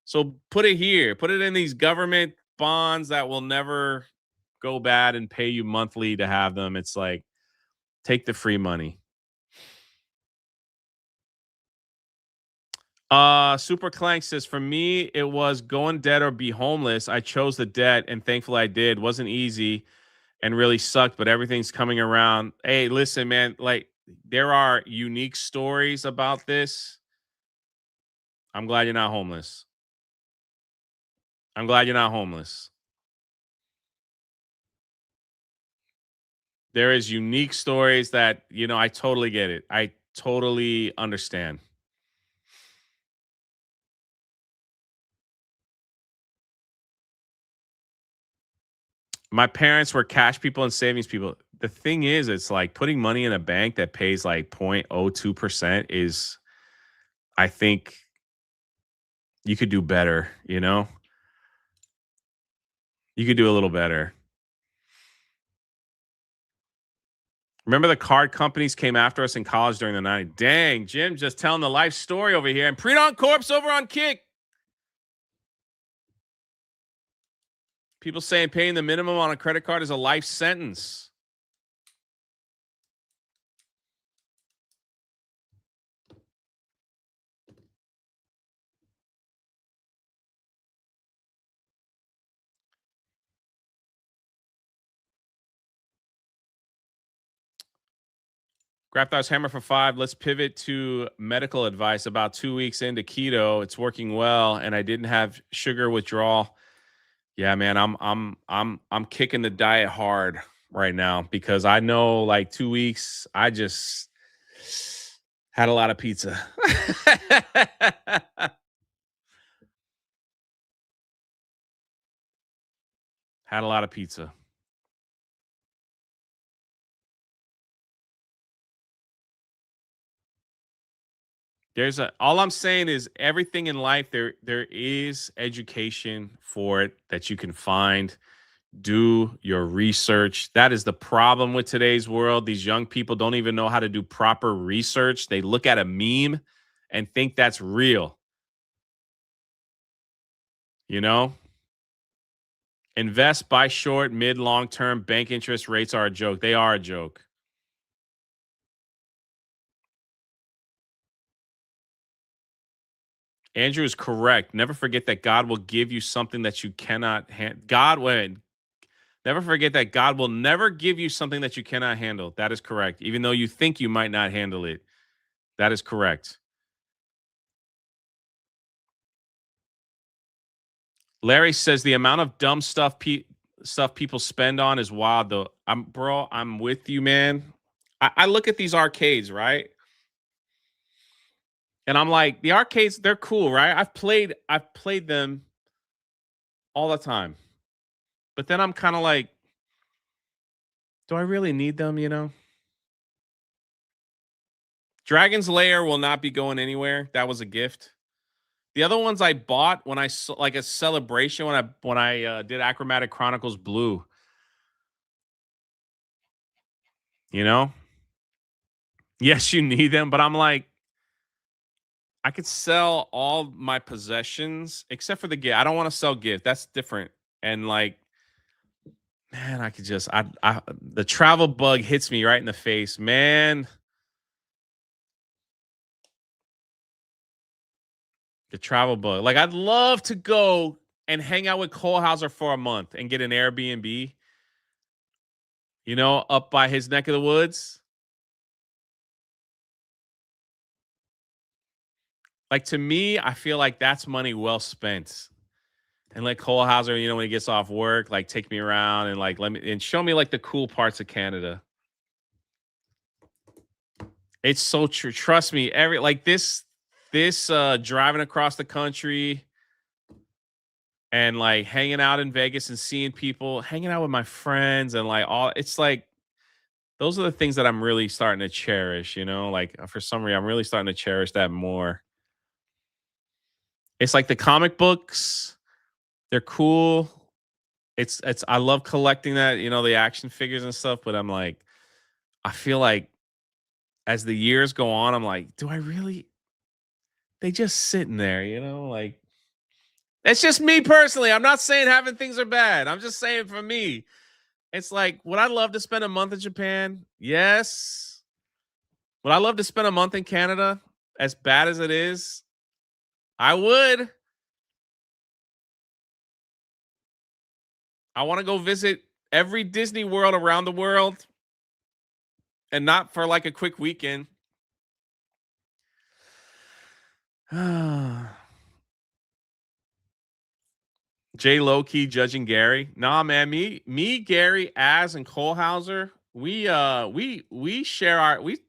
Speaker 3: So put it here. Put it in these government bonds that will never go bad and pay you monthly to have them. It's like, take the free money. Super Clank says, for me, it was going debt or be homeless. I chose the debt, and thankfully I did. Wasn't easy and really sucked, but everything's coming around. Hey, listen, man, like there are unique stories about this. I'm glad you're not homeless. I'm glad you're not homeless. There is unique stories that, I totally get it. I totally understand. My parents were cash people and savings people. The thing is, it's like putting money in a bank that pays like 0.02% is, I think you could do better, You could do a little better. Remember the card companies came after us in college during the 90s? Dang, Jim just telling the life story over here. And Predon Corpse over on Kick. People saying paying the minimum on a credit card is a life sentence. Graphthar's Hammer for 5. Let's pivot to medical advice. About 2 weeks into keto, it's working well, and I didn't have sugar withdrawal. Yeah, man, I'm kicking the diet hard right now because I know like 2 weeks I just had a lot of pizza. Had a lot of pizza. All I'm saying is everything in life there is education for it that you can find. Do your research. That is the problem with today's world. These young people don't even know how to do proper research. They look at a meme and think that's real. Invest, buy short, mid, long term. Bank interest rates are a joke. They are a joke. Andrew is correct. Never forget that God will give you something that you cannot handle. Never forget that God will never give you something that you cannot handle. That is correct. Even though you think you might not handle it. That is correct. Larry says the amount of dumb stuff people spend on is wild, though. I'm with you, man. I look at these arcades, right? And I'm like, the arcades, they're cool, right? I've played them all the time. But then I'm kind of like, do I really need them, Dragon's Lair will not be going anywhere. That was a gift. The other ones I bought when I like a celebration when I did Achromatic Chronicles Blue. Yes, you need them, but I'm like, I could sell all my possessions except for the gift. I don't want to sell gift. That's different. And like, Man, I could just the travel bug hits me right in the face, man. The travel bug. Like, I'd love to go and hang out with Cole Hauser for a month and get an Airbnb, you know, up by his neck of the woods. Like, to me, I feel like that's money well spent. And let Cole Hauser, you know, when he gets off work, like, take me around and like let me and show me like the cool parts of Canada. It's so true. Trust me, this driving across the country and like hanging out in Vegas and seeing people, hanging out with my friends and like all, it's like those are the things that I'm really starting to cherish, you know? Like, for some reason I'm really starting to cherish that more. It's like the comic books, they're cool. It's I love collecting that, you know, the action figures and stuff, but I'm like, I feel like as the years go on, I'm like, do I really? They just sitting there, you know, like, it's just me personally. I'm not saying having things are bad. I'm just saying for me, it's like, would I love to spend a month in Japan? Yes. Would I love to spend a month in Canada? As bad as it is, I would. I want to go visit every Disney World around the world and not for like a quick weekend. Jay Low-key judging Gary. Nah, man, me, Gary, Az, and Cole Hauser, we share our we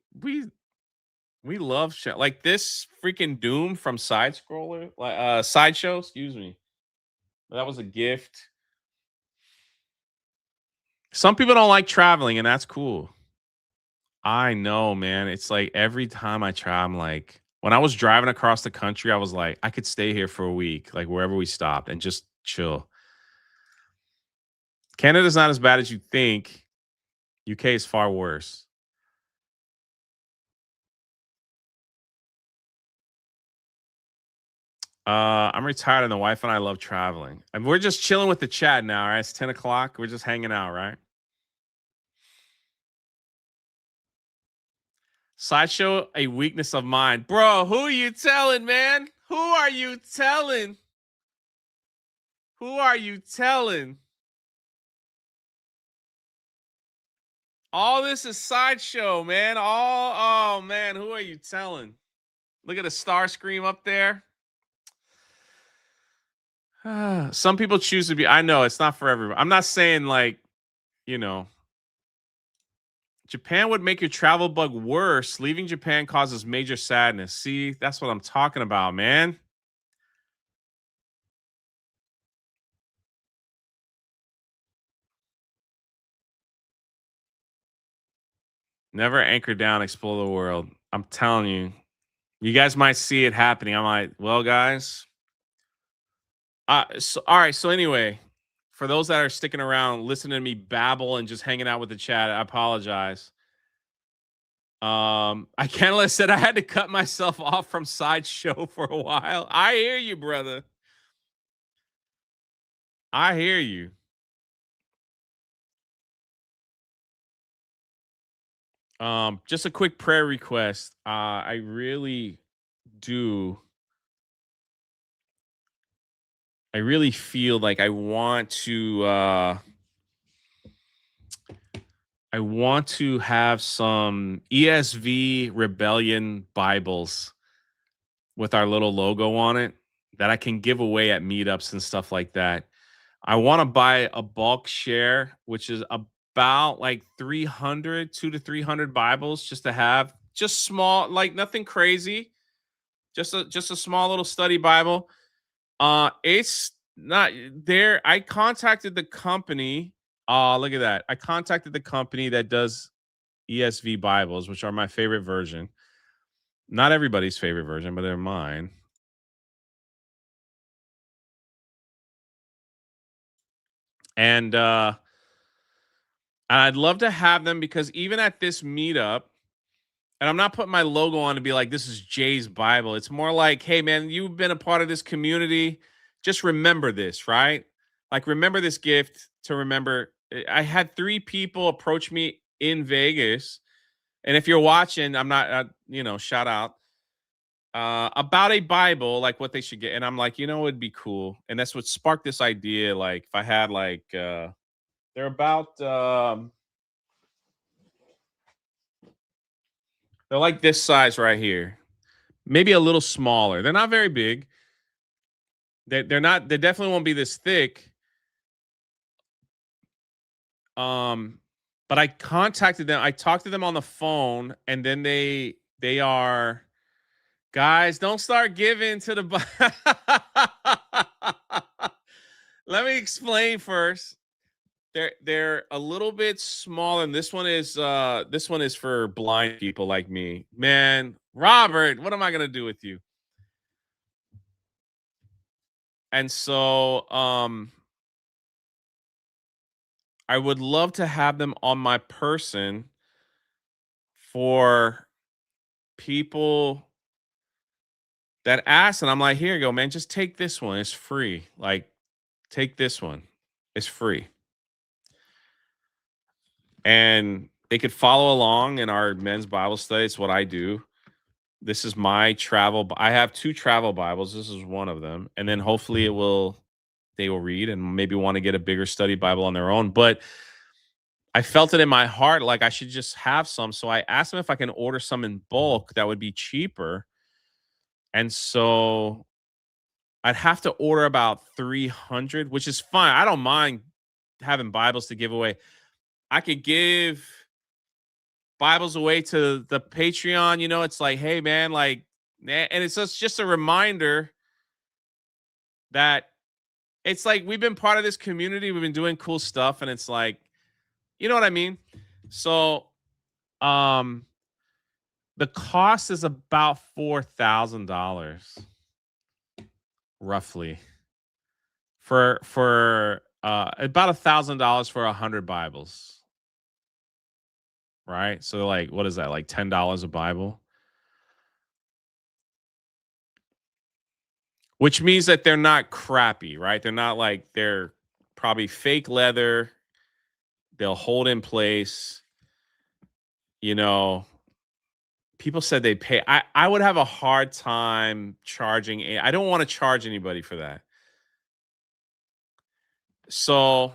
Speaker 3: love like this freaking Doom from Side Scroller, like Sideshow, excuse me. That was a gift. Some people don't like traveling, and that's cool. I know, man. It's like every time I try, I'm like, when I was driving across the country, I was like, I could stay here for a week, like wherever we stopped, and just chill. Canada's not as bad as you think. UK is far worse. I'm retired and the wife and I love traveling. And we're just chilling with the chat now, right? It's 10 o'clock. We're just hanging out, right? Sideshow, a weakness of mine. Bro, who are you telling, man? Who are you telling? Who are you telling? All this is Sideshow, man. Oh, man, who are you telling? Look at the star scream up there. Some people choose to be. I know it's not for everyone. I'm not saying like, you know, Japan would make your travel bug worse. Leaving Japan causes major sadness. See, that's what I'm talking about, man. Never anchor down, explore the world. I'm telling you, you guys might see it happening. I'm like, well, guys. All right. So anyway, for those that are sticking around, listening to me babble and just hanging out with the chat, I apologize. I can't said I had to cut myself off from Sideshow for a while. I hear you, brother. I hear you. Just a quick prayer request. I really do. I really feel like I want to have some ESV Rebellion Bibles with our little logo on it that I can give away at meetups and stuff like that. I want to buy a bulk share, which is about like 200 to 300 Bibles just to have, just small, like nothing crazy, just a small little study Bible. It's not there. I contacted the company. Look at that. I contacted the company that does ESV Bibles, which are my favorite version. Not everybody's favorite version, but they're mine. And I'd love to have them because even at this meetup, and I'm not putting my logo on to be like, this is Jay's Bible. It's more like, hey, man, you've been a part of this community. Just remember this, right? Like, remember this gift to remember I had 3 people approach me in Vegas, and if you're watching, I'm not, shout out about a Bible, like what they should get, and I'm like, it'd be cool, and that's what sparked this idea. Like, if I had like, they're about, they're like this size right here, maybe a little smaller. They're not very big. They're not. They definitely won't be this thick. But I contacted them. I talked to them on the phone, and then they are, guys, don't start giving to the. Let me explain first. They're a little bit smaller, and this one is for blind people like me. Man, Robert, what am I gonna do with you? And so I would love to have them on my person for people that ask, and I'm like, here you go, man, just take this one. It's free. Like, take this one. It's free. And they could follow along in our men's Bible study. It's what I do. This is my travel. I have 2 travel Bibles. This is one of them. And then hopefully they will read and maybe want to get a bigger study Bible on their own. But I felt it in my heart like I should just have some. So I asked them if I can order some in bulk that would be cheaper. And so I'd have to order about 300, which is fine. I don't mind having Bibles to give away. I could give Bibles away to the Patreon. It's like, hey, man, like, and it's just a reminder that it's like we've been part of this community. We've been doing cool stuff. And it's like, you know what I mean? So the cost is about $4,000 roughly for about $1,000 for 100 Bibles. Right? So like, what is that? Like $10 a Bible? Which means that they're not crappy, right? They're not like, they're probably fake leather. They'll hold in place. People said they pay. I would have a hard time charging. I don't want to charge anybody for that. So,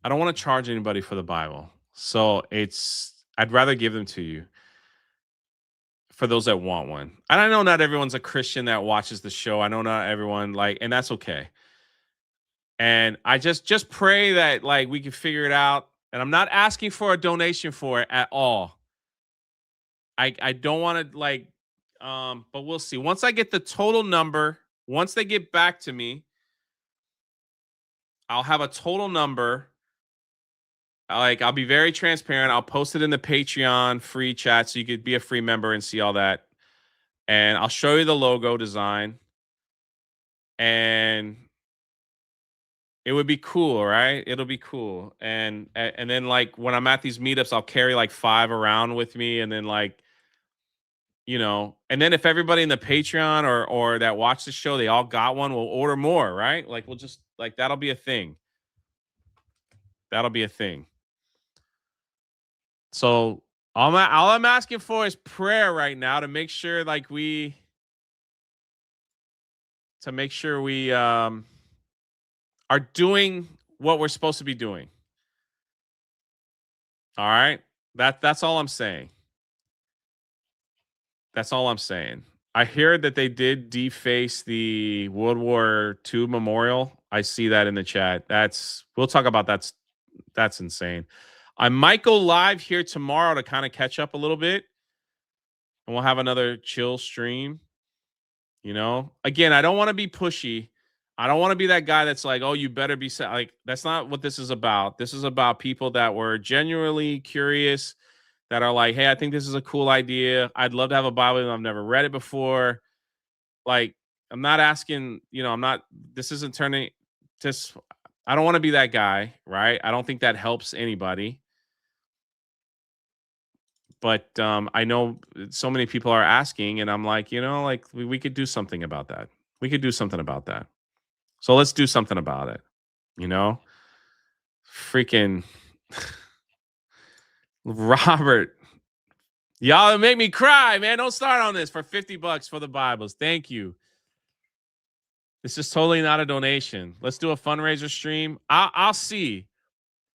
Speaker 3: I don't want to charge anybody for the Bible. So I'd rather give them to you for those that want one. And I know not everyone's a Christian that watches the show. I know not everyone and that's okay. And I just pray that like we can figure it out. And I'm not asking for a donation for it at all. I don't want to but we'll see. Once I get the total number, once they get back to me, I'll have a total number. I'll be very transparent. I'll post it in the Patreon free chat so you could be a free member and see all that. And I'll show you the logo design. And it would be cool, right? It'll be cool. And then like when I'm at these meetups, I'll carry like 5 around with me. And then and then if everybody in the Patreon or that watch the show, they all got one, we'll order more, right? Like we'll just that'll be a thing. That'll be a thing. So all I'm asking for is prayer right now to make sure we are doing what we're supposed to be doing. All right. That's all I'm saying. That's all I'm saying. I hear that they did deface the World War II memorial. I see that in the chat. We'll talk about that. That's insane. I might go live here tomorrow to kind of catch up a little bit. And we'll have another chill stream. Again, I don't want to be pushy. I don't want to be that guy that's like, oh, you better be that's not what this is about. This is about people that were genuinely curious, that are like, hey, I think this is a cool idea. I'd love to have a Bible and I've never read it before. Like, I'm not asking, this isn't turning just, I don't want to be that guy, right? I don't think that helps anybody. But I know so many people are asking, and I'm like, like we could do something about that. We could do something about that. So let's do something about it. Freaking Robert. Y'all make me cry, man. Don't start on this for $50 for the Bibles. Thank you. This is totally not a donation. Let's do a fundraiser stream. I'll see.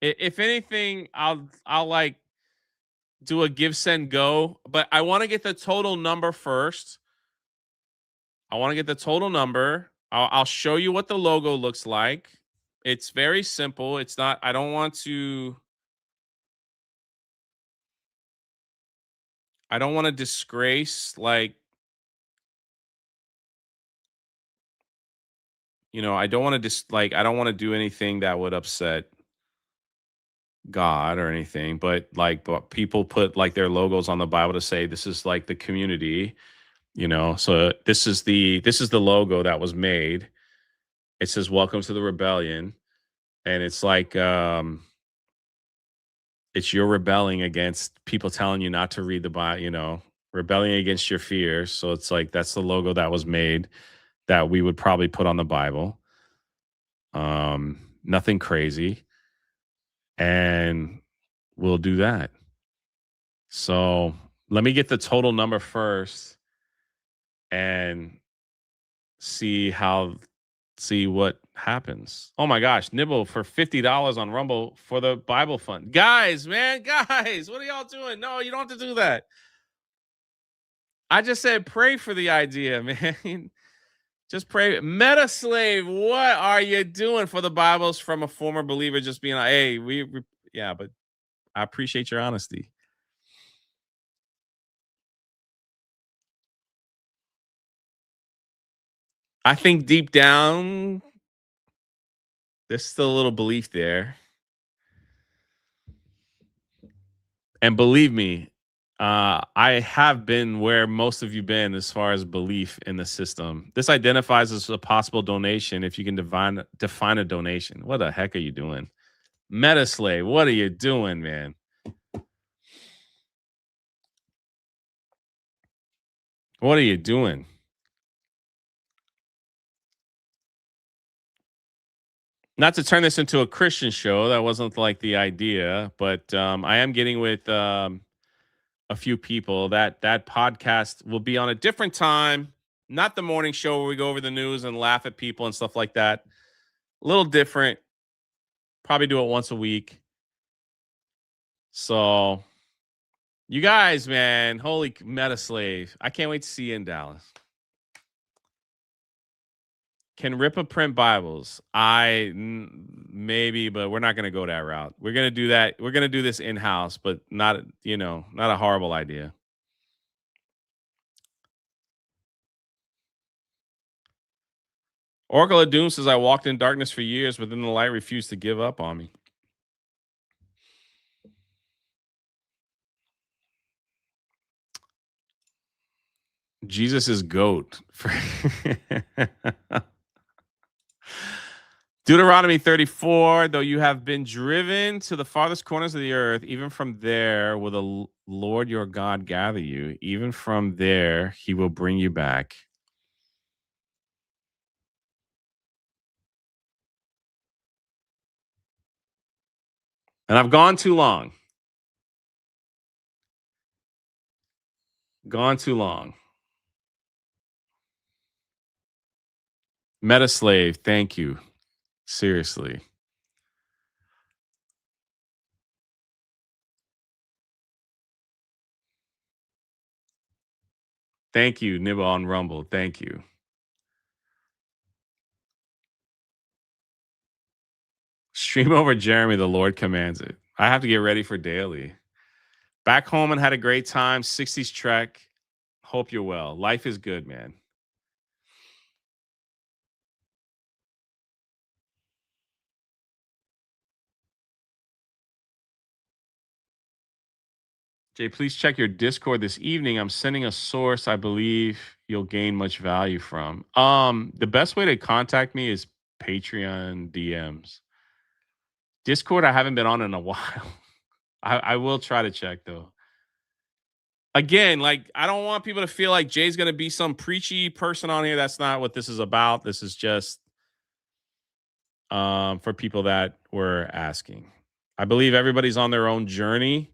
Speaker 3: If anything, I'll like do a give, send, go. But I want to get the total number first. I want to get the total number. I'll show you what the logo looks like. It's very simple. It's not. I don't want to disgrace, like, I don't want to I don't want to do anything that would upset God or anything, but people put like their logos on the Bible to say this is like the community, so this is the logo that was made. It says welcome to the rebellion, and it's like it's you're rebelling against people telling you not to read the Bible, rebelling against your fears. So it's like that's the logo that was made that we would probably put on the Bible. Nothing crazy. And we'll do that. So let me get the total number first and see what happens. Oh my gosh, Nibble for $50 on Rumble for the Bible Fund. Guys, what are y'all doing? No, you don't have to do that. I just said pray for the idea, man. Just pray. Metaslave, what are you doing for the Bibles from a former believer? Just being like, hey, yeah, but I appreciate your honesty. I think deep down, there's still a little belief there. And believe me, I have been where most of you been as far as belief in the system. This identifies as a possible donation if you can define a donation. What the heck are you doing? Metaslave, what are you doing, man? What are you doing? Not to turn this into a Christian show. That wasn't like the idea, but I am getting with a few people. That podcast will be on a different time, not the morning show where we go over the news and laugh at people and stuff like that. A little different. Probably do it once a week. So you guys, man, holy Metaslave. I can't wait to see you in Dallas. Can Ripa print Bibles? Maybe, but we're not going to go that route. We're going to do that. We're going to do this in-house, but not a horrible idea. Oracle of Doom says, I walked in darkness for years, but then the light refused to give up on me. Jesus is GOAT. Deuteronomy 34, though you have been driven to the farthest corners of the earth, even from there will the Lord your God gather you. Even from there, he will bring you back. And I've gone too long. Gone too long. Metaslave, thank you. Seriously. Thank you, Nibble on Rumble. Thank you. Stream over Jeremy, the Lord commands it. I have to get ready for daily. Back home and had a great time. 60s trek. Hope you're well. Life is good, man. Jay, please check your Discord this evening. I'm sending a source I believe you'll gain much value from. The best way to contact me is Patreon DMs. Discord, I haven't been on in a while. I will try to check, though. again, like, I don't want people to feel like Jay's going to be some preachy person on here. That's not what this is about. This is just for people that were asking. I believe everybody's on their own journey,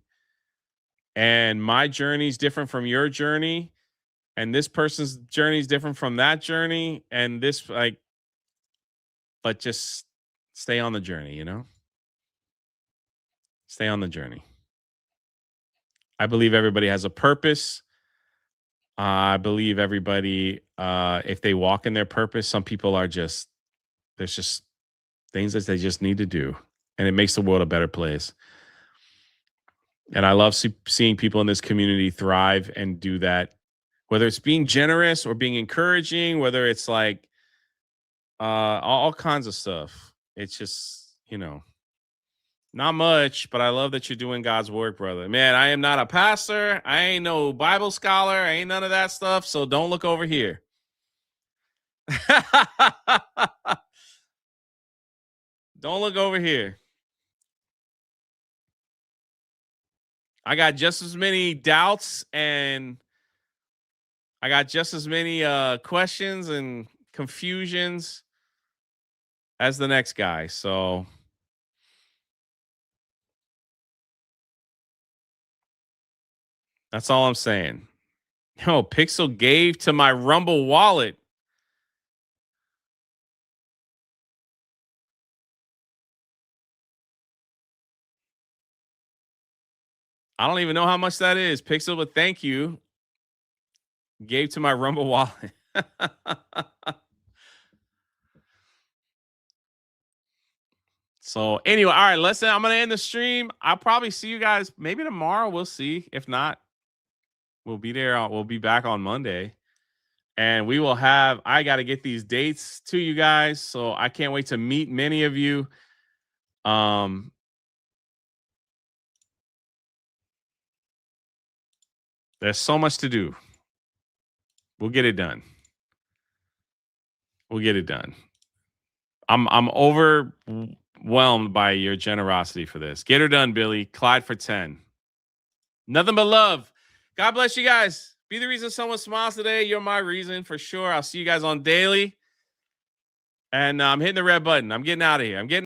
Speaker 3: and my journey is different from your journey, and this person's journey is different from that journey, and this, like, but just stay on the journey, you know? Stay on the journey. I believe everybody has a purpose. I believe everybody, if they walk in their purpose, some people are just, there's just things that they just need to do, and it makes the world a better place. And I love seeing people in this community thrive and do that, whether it's being generous or being encouraging, whether it's like all kinds of stuff. It's just, you know, not much, but I love that you're doing God's work, brother. Man, I am not a pastor. I ain't no Bible scholar. I ain't none of that stuff. So don't look over here. Don't look over here. I got just as many doubts, and I got just as many questions and confusions as the next guy. So that's all I'm saying. Yo, Pixel gave to my Rumble wallet. I don't even know how much that is, Pixel, but thank you. Gave to my Rumble wallet. So anyway, all right, listen, I'm going to end the stream. I'll probably see you guys maybe tomorrow. We'll see. If not, we'll be there. We'll be back on Monday. And we will have, I got to get these dates to you guys. So I can't wait to meet many of you. There's so much to do. We'll get it done. We'll get it done. I'm overwhelmed by your generosity for this. Get her done, Billy. Clyde for 10. Nothing but love. God bless you guys. Be the reason someone smiles today. You're my reason for sure. I'll see you guys on daily. And I'm hitting the red button. I'm getting out of here. I'm getting